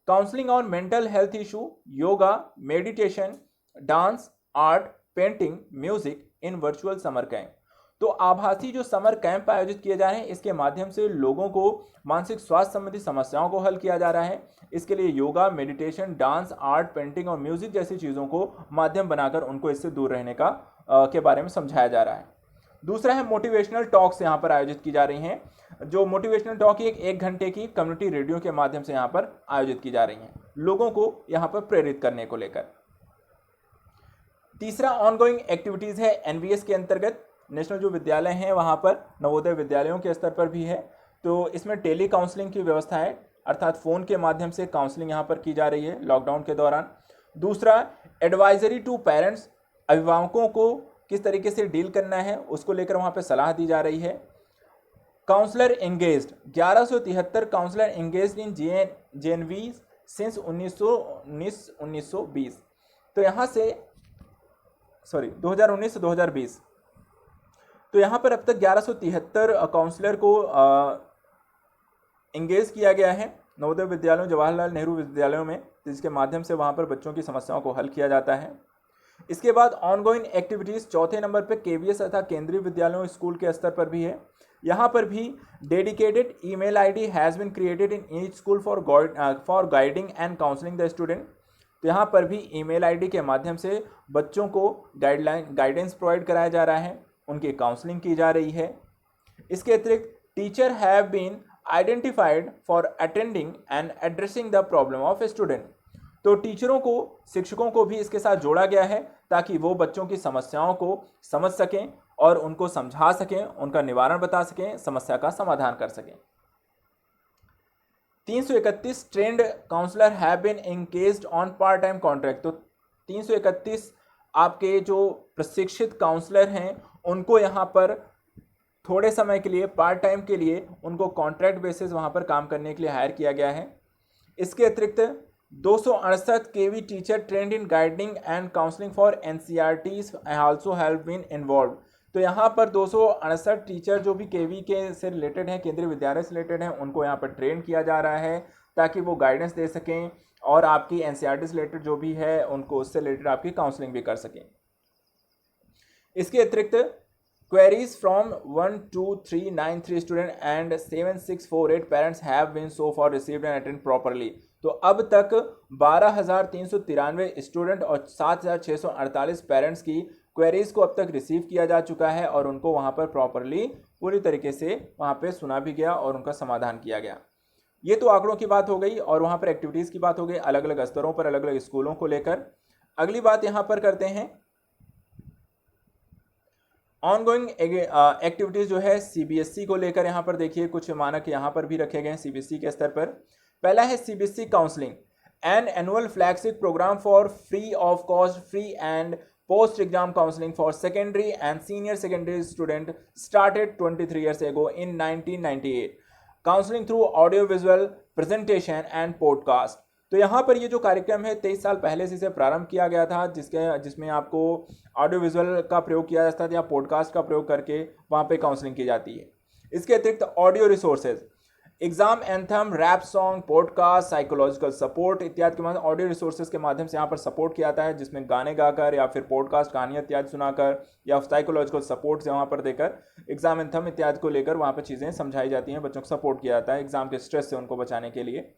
counselling on mental health issue, yoga, meditation, dance, art, painting, music in virtual summer camp. तो आभासी जो समर कैंप आयोजित किए जा रहे हैं, इसके माध्यम से लोगों को मानसिक स्वास्थ्य संबंधी समस्याओं को हल किया जा रहा है। इसके लिए yoga, meditation, dance, art, painting और म्यूजिक जैसी चीज़ों को माध्यम बनाकर उनको इससे दूर रहने का के बारे में समझाया जा रहा है। दूसरा है मोटिवेशनल टॉक्स यहाँ पर आयोजित की जा रही हैं। जो मोटिवेशनल टॉक एक घंटे की कम्युनिटी रेडियो के माध्यम से यहाँ पर आयोजित की जा रही हैं, लोगों को यहाँ पर प्रेरित करने को लेकर। तीसरा ऑनगोइंग एक्टिविटीज़ है NVS के अंतर्गत। नेशनल जो विद्यालय हैं वहाँ पर नवोदय विद्यालयों के स्तर पर भी है, तो इसमें टेली काउंसलिंग की व्यवस्था है, अर्थात फ़ोन के माध्यम से काउंसलिंग यहाँ पर की जा रही है लॉकडाउन के दौरान। दूसरा एडवाइजरी टू पेरेंट्स, अभिभावकों को किस तरीके से डील करना है उसको लेकर वहाँ पर सलाह दी जा रही है। Counsellor engaged, 1173 counsellor engaged in JNV since 1919-20। तो यहाँ से 2019 से 2020, तो यहाँ पर अब तक 1173 काउंसलर को एंगेज किया गया है नवोदय विद्यालयों, जवाहरलाल नेहरू विद्यालयों में, जिसके माध्यम से वहाँ पर बच्चों की समस्याओं को हल किया जाता है। इसके बाद ऑनगोइंग एक्टिविटीज़ चौथे नंबर पर KVS तथा केंद्रीय विद्यालयों स्कूल के स्तर पर भी है। यहाँ पर भी dedicated email ID has been created in each school for guiding and counselling the student. तो यहाँ पर भी ईमेल ID के माध्यम से बच्चों को गाइडेंस प्रोवाइड कराया जा रहा है, उनकी काउंसलिंग की जा रही है। इसके अतिरिक्त teacher have been identified for attending and addressing the problem of student. तो टीचरों को, शिक्षकों को भी इसके साथ जोड़ा गया है ताकि वो बच्चों की समस्याओं को समझ सकें और उनको समझा सकें, उनका निवारण बता सकें, समस्या का समाधान कर सकें। 331 trained counsellor have been engaged on part time contract. तो 331 आपके जो प्रशिक्षित काउंसलर हैं उनको यहाँ पर थोड़े समय के लिए, पार्ट टाइम के लिए उनको कॉन्ट्रैक्ट बेसिस वहाँ पर काम करने के लिए हायर किया गया है। इसके अतिरिक्त 268 KV teacher trained in guiding and counselling for NCERTs also have been involve. तो यहाँ पर 268 टीचर जो भी KV के से रिलेटेड हैं, केंद्रीय विद्यालय से रिलेटेड हैं, उनको यहाँ पर ट्रेन किया जा रहा है ताकि वो गाइडेंस दे सकें और आपकी NCERT से रिलेटेड जो भी है उनको उससे रिलेटेड आपकी काउंसलिंग भी कर सकें। इसके अतिरिक्त queries from 12393 student and 7648 parents have been so far received and attend properly. तो अब तक 12,393 स्टूडेंट और 7,648 पेरेंट्स की क्वेरीज को अब तक रिसीव किया जा चुका है और उनको वहाँ पर प्रॉपरली पूरी तरीके से वहाँ पे सुना भी गया और उनका समाधान किया गया। ये तो आंकड़ों की बात हो गई और वहाँ पर एक्टिविटीज़ की बात हो गई अलग अलग स्तरों पर, अलग अलग स्कूलों को लेकर। अगली बात यहाँ पर करते हैं ऑनगोइंग एक्टिविटीज़ जो है CBSE को लेकर। यहाँ पर देखिए कुछ मानक यहाँ पर भी रखे गए हैं CBSE के स्तर पर। पहला है CBSE counselling, an annual flagship programme for free of cost, free and post exam counselling for secondary and senior secondary student started 23 years ago in 1998, counselling through audio visual presentation and podcast. तो यहाँ पर ये जो कार्यक्रम है 23 साल पहले से इसे प्रारंभ किया गया था, जिसमें आपको ऑडियो विजुअल का प्रयोग किया जाता है या पॉडकास्ट का प्रयोग करके वहाँ पे काउंसलिंग की जाती है। इसके अतिरिक्त audio resources, exam anthem, rap song, podcast, psychological support इत्यादि के माध्यम ऑडियो रिसोर्सेज के माध्यम से यहाँ पर सपोर्ट किया जाता है, जिसमें गाने गाकर या फिर पॉडकास्ट, कहानियाँ इत्यादि सुनाकर या साइकोलॉजिकल सपोर्ट से वहाँ पर देकर एग्जाम एंथम इत्यादि को लेकर वहाँ पर चीज़ें समझाई जाती हैं, बच्चों को सपोर्ट किया जाता है एग्जाम के स्ट्रेस से उनको बचाने के लिए।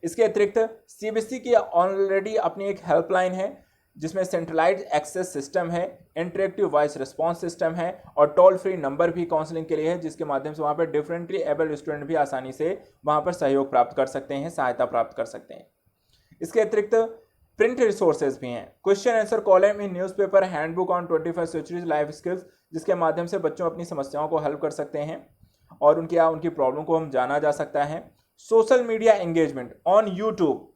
इसके अतिरिक्त CBSE की ऑलरेडी अपनी एक हेल्पलाइन है जिसमें सेंट्रलाइज्ड एक्सेस सिस्टम है, इंटरेक्टिव वॉइस रिस्पॉन्स सिस्टम है और टोल फ्री नंबर भी काउंसलिंग के लिए है, जिसके माध्यम से वहाँ पर डिफरेंटली एबल्ड स्टूडेंट भी आसानी से वहाँ पर सहयोग प्राप्त कर सकते हैं, सहायता प्राप्त कर सकते हैं। इसके अतिरिक्त प्रिंट रिसोर्सेज भी हैं, question answer column in newspaper, handbook on 21st century life skills, जिसके माध्यम से बच्चों अपनी समस्याओं को हल कर सकते हैं और उनकी प्रॉब्लम को हम जाना जा सकता है। Social media engagement on YouTube,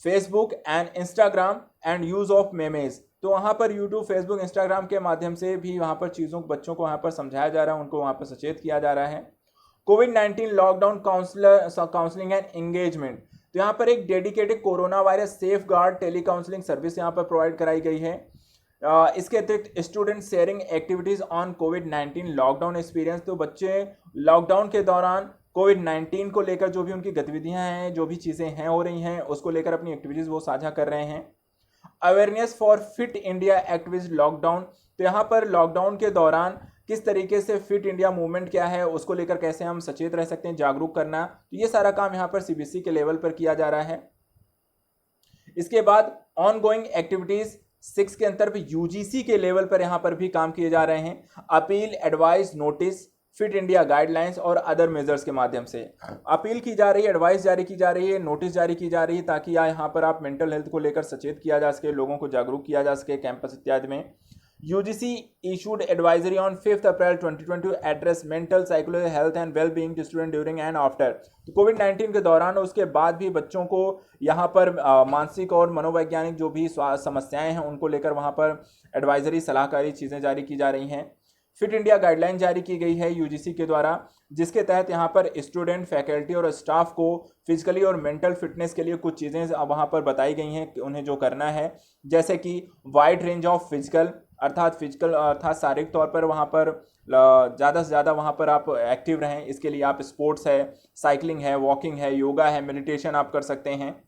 Facebook and Instagram and use of memes. तो वहाँ पर यूट्यूब, फेसबुक, इंस्टाग्राम के माध्यम से भी वहाँ पर चीज़ों को बच्चों को वहाँ पर समझाया जा रहा है, उनको वहाँ पर सचेत किया जा रहा है। कोविड-19 लॉकडाउन काउंसलिंग एंड एंगेजमेंट, तो यहाँ पर एक dedicated corona virus safe guard tele counselling service यहाँ पर प्रोवाइड कराई गई है। इसके अतिरिक्त स्टूडेंट शेयरिंग एक्टिविटीज ऑन कोविड-19 लॉकडाउन एक्सपीरियंस, तो बच्चे लॉकडाउन के दौरान कोविड-19 को लेकर जो भी उनकी गतिविधियां हैं, जो भी चीज़ें हैं हो रही हैं, उसको लेकर अपनी एक्टिविटीज़ वो साझा कर रहे हैं। Awareness for fit India activities lockdown, तो यहाँ पर लॉकडाउन के दौरान किस तरीके से फिट इंडिया मूवमेंट क्या है उसको लेकर कैसे हम सचेत रह सकते हैं, जागरूक करना, तो ये सारा काम यहाँ पर सीबीएसई के लेवल पर किया जा रहा है। इसके बाद ऑन गोइंग एक्टिविटीज 6 के अंतर पर यूजीसी के लेवल पर यहाँ पर भी काम किए जा रहे हैं। Appeal, advice, notice, fit India guidelines और अदर मेजर्स के माध्यम से अपील की जा रही है, एडवाइस जारी की जा रही है, नोटिस जारी की जा रही है, ताकि यहाँ पर आप मेंटल हेल्थ को लेकर सचेत किया जा सके, लोगों को जागरूक किया जा सके कैंपस इत्यादि में। UGC issued advisory on 5 April 2020 to address mental psychological health and wellbeing student during and after, तो कोविड-19 के दौरान उसके बाद भी बच्चों को यहाँ पर मानसिक और मनोवैज्ञानिक जो भी समस्याएं हैं उनको लेकर वहाँ पर एडवाइजरी सलाहकारी चीज़ें जारी की जा रही हैं। फिट इंडिया गाइडलाइन जारी की गई है यूजीसी के द्वारा, जिसके तहत यहाँ पर स्टूडेंट, फैकल्टी और स्टाफ को फिजिकली और मेंटल फिटनेस के लिए कुछ चीज़ें वहाँ पर बताई गई हैं कि उन्हें जो करना है, जैसे कि वाइड रेंज ऑफ फिजिकल अर्थात शारीरिक तौर पर वहाँ पर ज़्यादा से ज़्यादा वहाँ पर आप एक्टिव रहें। इसके लिए आप स्पोर्ट्स है, साइकिलिंग है, वॉकिंग है, योगा है, मेडिटेशन आप कर सकते हैं।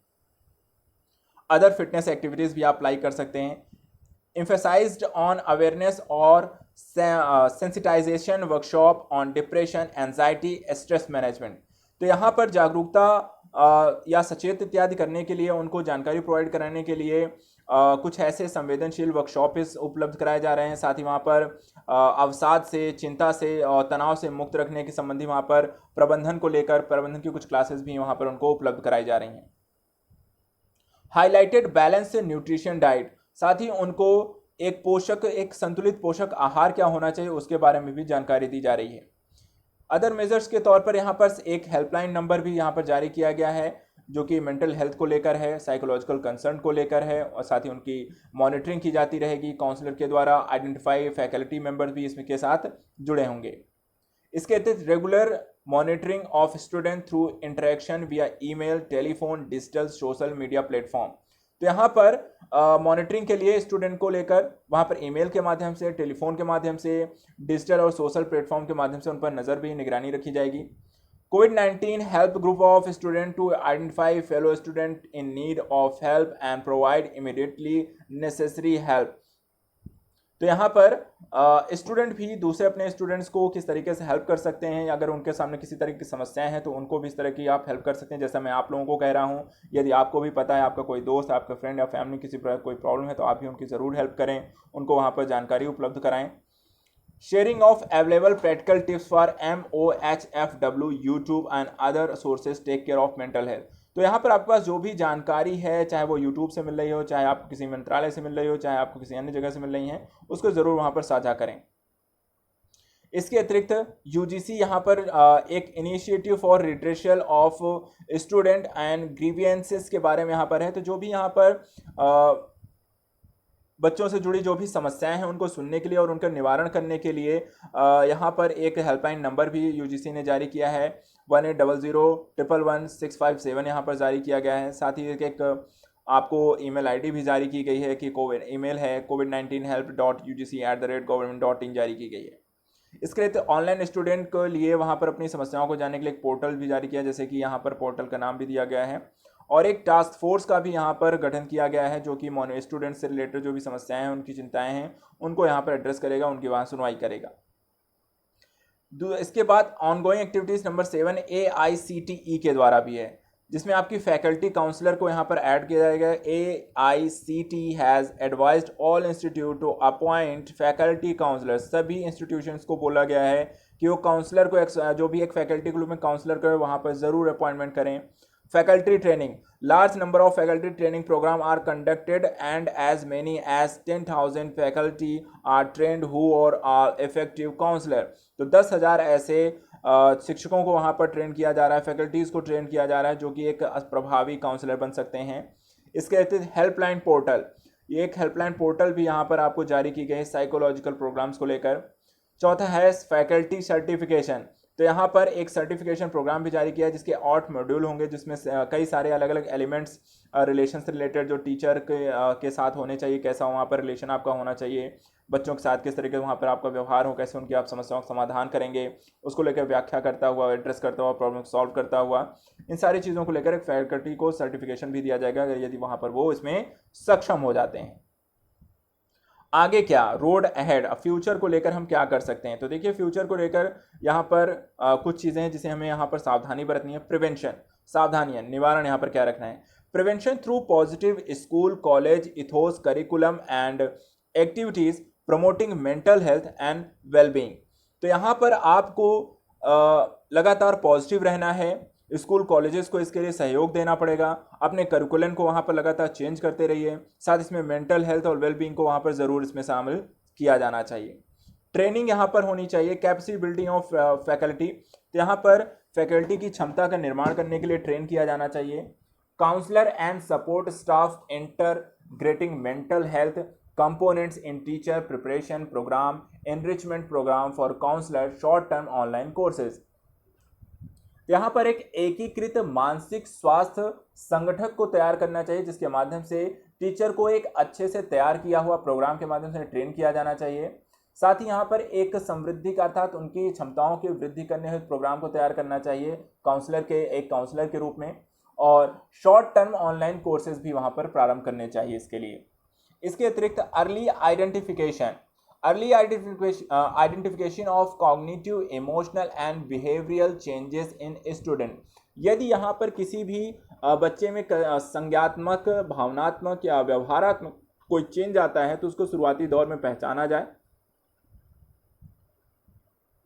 अदर फिटनेस एक्टिविटीज़ भी आप अप्लाई कर सकते हैं। emphasized on awareness और sensitization workshop on depression, anxiety, stress management, तो यहाँ पर जागरूकता या सचेत इत्यादि करने के लिए, उनको जानकारी प्रोवाइड कराने के लिए कुछ ऐसे संवेदनशील वर्कशॉप उपलब्ध कराए जा रहे हैं। साथ ही वहाँ पर अवसाद से, चिंता से और तनाव से मुक्त रखने के संबंधी वहाँ पर प्रबंधन को लेकर प्रबंधन की कुछ क्लासेस भी वहाँ पर उनको उपलब्ध कराई जा रही हैं। हाईलाइटेड बैलेंस न्यूट्रिशन डाइट, साथ ही उनको एक संतुलित पोषक आहार क्या होना चाहिए उसके बारे में भी जानकारी दी जा रही है। अदर मेजर्स के तौर पर यहाँ पर एक हेल्पलाइन नंबर भी यहाँ पर जारी किया गया है, जो कि मेंटल हेल्थ को लेकर है, साइकोलॉजिकल कंसर्न को लेकर है, और साथ ही उनकी मॉनिटरिंग की जाती रहेगी काउंसलर के द्वारा। आइडेंटिफाई फैकल्टी मेंबर्स भी इसमें के साथ जुड़े होंगे। इसके अतिरिक्त regular monitoring of student through interaction विया email, telephone, digital, social media platform, तो यहाँ पर मॉनिटरिंग के लिए स्टूडेंट को लेकर वहाँ पर ईमेल के माध्यम से, टेलीफोन के माध्यम से, डिजिटल और सोशल प्लेटफॉर्म के माध्यम से उन पर नज़र भी, निगरानी रखी जाएगी। कोविड-19 help group of student to identify fellow student in need of help and provide immediately necessary help, तो यहाँ पर स्टूडेंट भी दूसरे अपने स्टूडेंट्स को किस तरीके से हेल्प कर सकते हैं, अगर उनके सामने किसी तरह की समस्याएं हैं तो उनको भी इस तरह की आप हेल्प कर सकते हैं। जैसा मैं आप लोगों को कह रहा हूँ, यदि आपको भी पता है, आपका कोई दोस्त, आपका फ्रेंड या फैमिली किसी प्रकार कोई प्रॉब्लम है, तो आप भी उनकी ज़रूर हेल्प करें, उनको वहाँ पर जानकारी उपलब्ध कराएँ। Sharing of available practical tips for MOHFW, YouTube and other sources take care of mental health, तो यहाँ पर आपके पास जो भी जानकारी है, चाहे वो यूट्यूब से मिल रही हो, चाहे आपको किसी मंत्रालय से मिल रही हो, चाहे आपको किसी अन्य जगह से मिल रही है, उसको ज़रूर वहाँ पर साझा करें। इसके अतिरिक्त यूजीसी यहाँ पर एक initiative for redressal of student and grievances के बारे में यहाँ पर है, तो जो भी यहाँ पर बच्चों से जुड़ी जो भी समस्याएं हैं उनको सुनने के लिए और उनका निवारण करने के लिए यहाँ पर एक हेल्पलाइन नंबर भी यूजीसी ने जारी किया है, 1800-111-657 यहाँ पर जारी किया गया है। साथ ही एक आपको ईमेल आईडी भी जारी की गई है कि ईमेल है covid19help.ugc@government.in जारी की गई है। इसके लिए ऑनलाइन स्टूडेंट के लिए वहाँ पर अपनी समस्याओं को जानने के लिए एक पोर्टल भी जारी किया, जैसे कि यहाँ पर पोर्टल का नाम भी दिया गया है, और एक टास्क फोर्स का भी यहाँ पर गठन किया गया है, जो कि स्टूडेंट से रिलेटेड जो भी समस्याएं हैं, उनकी चिंताएं हैं, उनको यहाँ पर एड्रेस करेगा, उनकी वहाँ सुनवाई करेगा। इसके बाद ऑनगोइंग एक्टिविटीज नंबर 7 AICTE के द्वारा भी है, जिसमें आपकी फैकल्टी काउंसलर को यहाँ पर ऐड किया जाएगा। AICTE has advised all institute to appoint faculty counsellor, सभी इंस्टीट्यूशंस को बोला गया है कि वो काउंसलर को जो भी एक फैकल्टी ग्रुप में काउंसलर करें, वहाँ पर ज़रूर अपॉइंटमेंट करें। Faculty training, large number of faculty training program are conducted and as many as 10,000 faculty are trained who are effective counselor, तो 10,000 ऐसे शिक्षकों को वहाँ पर ट्रेन किया जा रहा है, फैकल्टीज़ को ट्रेन किया जा रहा है, जो कि एक प्रभावी काउंसलर बन सकते हैं। इसके अतिरिक्त हेल्पलाइन पोर्टल, ये एक हेल्पलाइन पोर्टल भी यहाँ पर आपको जारी की गई है साइकोलॉजिकल प्रोग्राम्स को लेकर। चौथा है फैकल्टी सर्टिफिकेशन, तो यहाँ पर एक सर्टिफिकेशन प्रोग्राम भी जारी किया है जिसके 8 मॉड्यूल होंगे, जिसमें कई सारे अलग अलग एलिमेंट्स रिलेशन से रिलेटेड जो टीचर के साथ होने चाहिए, कैसा वहाँ पर रिलेशन आपका होना चाहिए, बच्चों के साथ किस तरीके वहाँ पर आपका व्यवहार हो, कैसे उनकी आप समस्याओं का समाधान करेंगे, उसको लेकर व्याख्या करता हुआ, एड्रेस करता हुआ, प्रॉब्लम सॉल्व करता हुआ, इन सारी चीज़ों को लेकर एक फैकल्टी को सर्टिफिकेशन भी दिया जाएगा यदि वहाँ पर वो इसमें सक्षम हो जाते हैं। आगे क्या रोड अहेड, फ्यूचर को लेकर हम क्या कर सकते हैं? तो देखिए फ्यूचर को लेकर यहाँ पर कुछ चीज़ें हैं जिसे हमें यहाँ पर सावधानी बरतनी है। प्रिवेंशन, सावधानियां, निवारण यहाँ पर क्या रखना है? Prevention through positive school college ethos curriculum and activities promoting mental health and wellbeing. तो यहाँ पर आपको लगातार पॉजिटिव रहना है, स्कूल कॉलेजेस को इसके लिए सहयोग देना पड़ेगा, अपने करिकुलम को वहाँ पर लगातार चेंज करते रहिए, साथ इसमें मेंटल हेल्थ और वेलबींग को वहाँ पर ज़रूर इसमें शामिल किया जाना चाहिए। ट्रेनिंग यहाँ पर होनी चाहिए, कैपेसिटी बिल्डिंग ऑफ फैकल्टी, तो यहाँ पर फैकल्टी की क्षमता का निर्माण करने के लिए ट्रेन किया जाना चाहिए। Counsellor and support staff integrating mental health components in teacher preparation programme, enrichment programme for counsellor, short term online courses. यहाँ पर एक एकीकृत मानसिक स्वास्थ्य संगठक को तैयार करना चाहिए जिसके माध्यम से टीचर को एक अच्छे से तैयार किया हुआ प्रोग्राम के माध्यम से ट्रेन किया जाना चाहिए। साथ ही यहाँ पर एक समृद्धि का अर्थात उनकी क्षमताओं की वृद्धि करने हेतु प्रोग्राम को तैयार करना चाहिए एक काउंसलर के रूप में, और शॉर्ट टर्म ऑनलाइन कोर्सेज भी वहाँ पर प्रारंभ करने चाहिए इसके लिए। इसके अतिरिक्त early identification of cognitive emotional and behavioural changes in student. यदि यहाँ पर किसी भी बच्चे में संज्ञात्मक, भावनात्मक या व्यवहारात्मक कोई चेंज आता है तो उसको शुरुआती दौर में पहचाना जाए।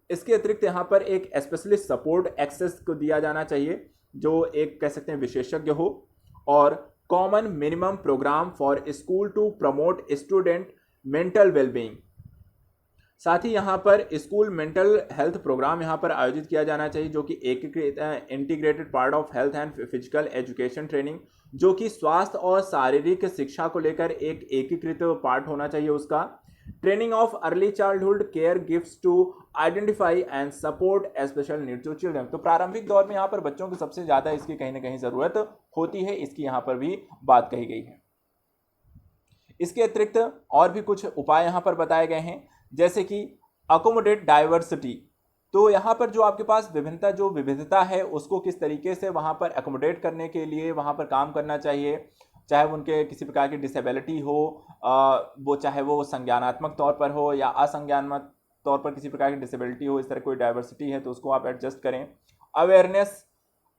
इसके अतिरिक्त यहाँ पर एक स्पेशलिस्ट सपोर्ट एक्सेस को दिया जाना चाहिए जो एक कह सकते हैं विशेषज्ञ हो, और common minimum programme for school to promote student mental wellbeing. साथ ही यहाँ पर स्कूल मेंटल हेल्थ प्रोग्राम यहाँ पर आयोजित किया जाना चाहिए जो कि integrated part of health and physical education training, जो कि स्वास्थ्य और शारीरिक शिक्षा को लेकर एक एकीकृत पार्ट होना चाहिए उसका। Training of early childhood care gives to identify and support special needs to children. तो प्रारंभिक दौर में यहाँ पर बच्चों को सबसे ज़्यादा इसकी कहीं ना कहीं ज़रूरत होती है, इसकी यहाँ पर भी बात कही गई है। इसके अतिरिक्त और भी कुछ उपाय यहाँ पर बताए गए हैं जैसे कि अकोमोडेट डाइवर्सिटी। तो यहाँ पर जो आपके पास विविधता है उसको किस तरीके से वहाँ पर अकोमोडेट करने के लिए वहाँ पर काम करना चाहिए, चाहे उनके किसी प्रकार की डिसेबिलिटी हो, वो चाहे वो संज्ञानात्मक तौर पर हो या असंज्ञानात्मक तौर पर किसी प्रकार की डिसेबिलिटी हो, इस तरह कोई डाइवर्सिटी है तो उसको आप एडजस्ट करें।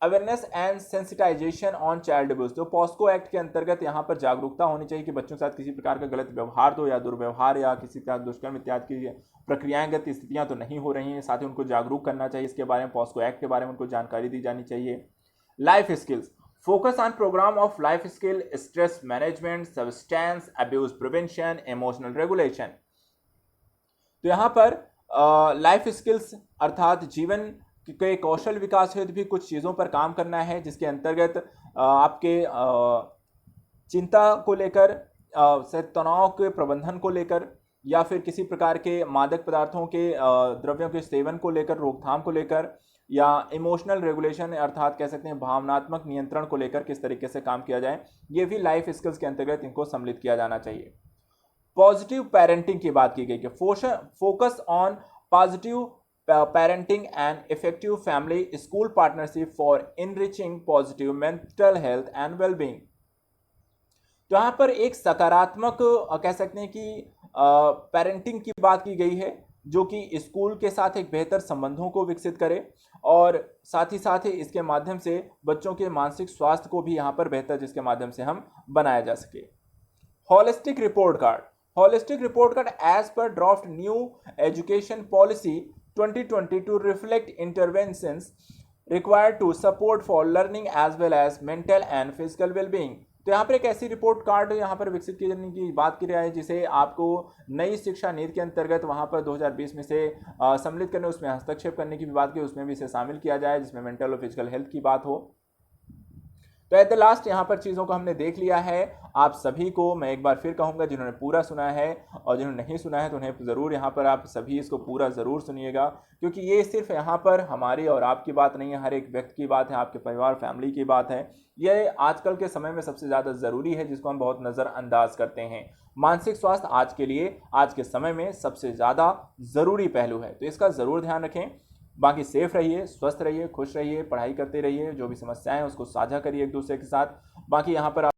Awareness and sensitisation on child abuse. तो पॉस्को एक्ट के अंतर्गत यहाँ पर जागरूकता होनी चाहिए कि बच्चों के साथ किसी प्रकार का गलत व्यवहार तो या दुर्व्यवहार या किसी का दुष्कर्म इत्यादि की प्रक्रियागत स्थितियाँ तो नहीं हो रही हैं, साथ ही उनको जागरूक करना चाहिए इसके बारे में, पॉस्को एक्ट के बारे में उनको जानकारी दी जानी चाहिए। Life skills, focus on programme of life skill, stress management, substance abuse prevention, emotional regulation. तो यहाँ पर लाइफ स्किल्स अर्थात जीवन के कौशल विकास हेतु भी कुछ चीज़ों पर काम करना है जिसके अंतर्गत आपके चिंता को लेकर, तनाव के प्रबंधन को लेकर, या फिर किसी प्रकार के मादक पदार्थों के द्रव्यों के सेवन को लेकर, रोकथाम को लेकर, या इमोशनल रेगुलेशन अर्थात कह सकते हैं भावनात्मक नियंत्रण को लेकर किस तरीके से काम किया जाए, ये भी लाइफ स्किल्स के अंतर्गत इनको सम्मिलित किया जाना चाहिए। पॉजिटिव पेरेंटिंग की बात की गई कि focus on positive parenting and effective family school partnership for enriching positive mental health and well-being। तो यहाँ पर एक सकारात्मक कह सकते हैं कि पेरेंटिंग की बात की गई है जो कि स्कूल के साथ एक बेहतर संबंधों को विकसित करे और साथ ही इसके माध्यम से बच्चों के मानसिक स्वास्थ्य को भी यहाँ पर बेहतर जिसके माध्यम से हम बनाया जा सके। Holistic report card as per draft new education policy 2020 to reflect interventions required to support for learning as well as mental and physical well-being। तो यहाँ पर एक ऐसी रिपोर्ट कार्ड यहाँ पर विकसित करने की बात की रहा है जिसे आपको नई शिक्षा नीति के अंतर्गत वहाँ पर 2020 में से सम्मिलित करने, उसमें हस्तक्षेप करने की भी बात की, उसमें भी इसे शामिल किया जाए जिसमें मेंटल और फिजिकल हेल्थ की बात हो। तो एट द लास्ट यहाँ पर चीज़ों को हमने देख लिया है। आप सभी को मैं एक बार फिर कहूँगा, जिन्होंने पूरा सुना है और जिन्होंने नहीं सुना है तो उन्हें ज़रूर यहाँ पर आप सभी इसको पूरा ज़रूर सुनिएगा, क्योंकि ये सिर्फ यहाँ पर हमारी और आपकी बात नहीं है, हर एक व्यक्ति की बात है, आपके परिवार फैमिली की बात है। ये आजकल के समय में सबसे ज़्यादा ज़रूरी है, जिसको हम बहुत नज़रअंदाज करते हैं। मानसिक स्वास्थ्य आज के लिए, आज के समय में सबसे ज़्यादा ज़रूरी पहलू है, तो इसका ज़रूर ध्यान रखें। बाकी सेफ रहिए, स्वस्थ रहिए, खुश रहिए, पढ़ाई करते रहिए, जो भी समस्याएं हैं उसको साझा करिए एक दूसरे के साथ। बाकी यहाँ पर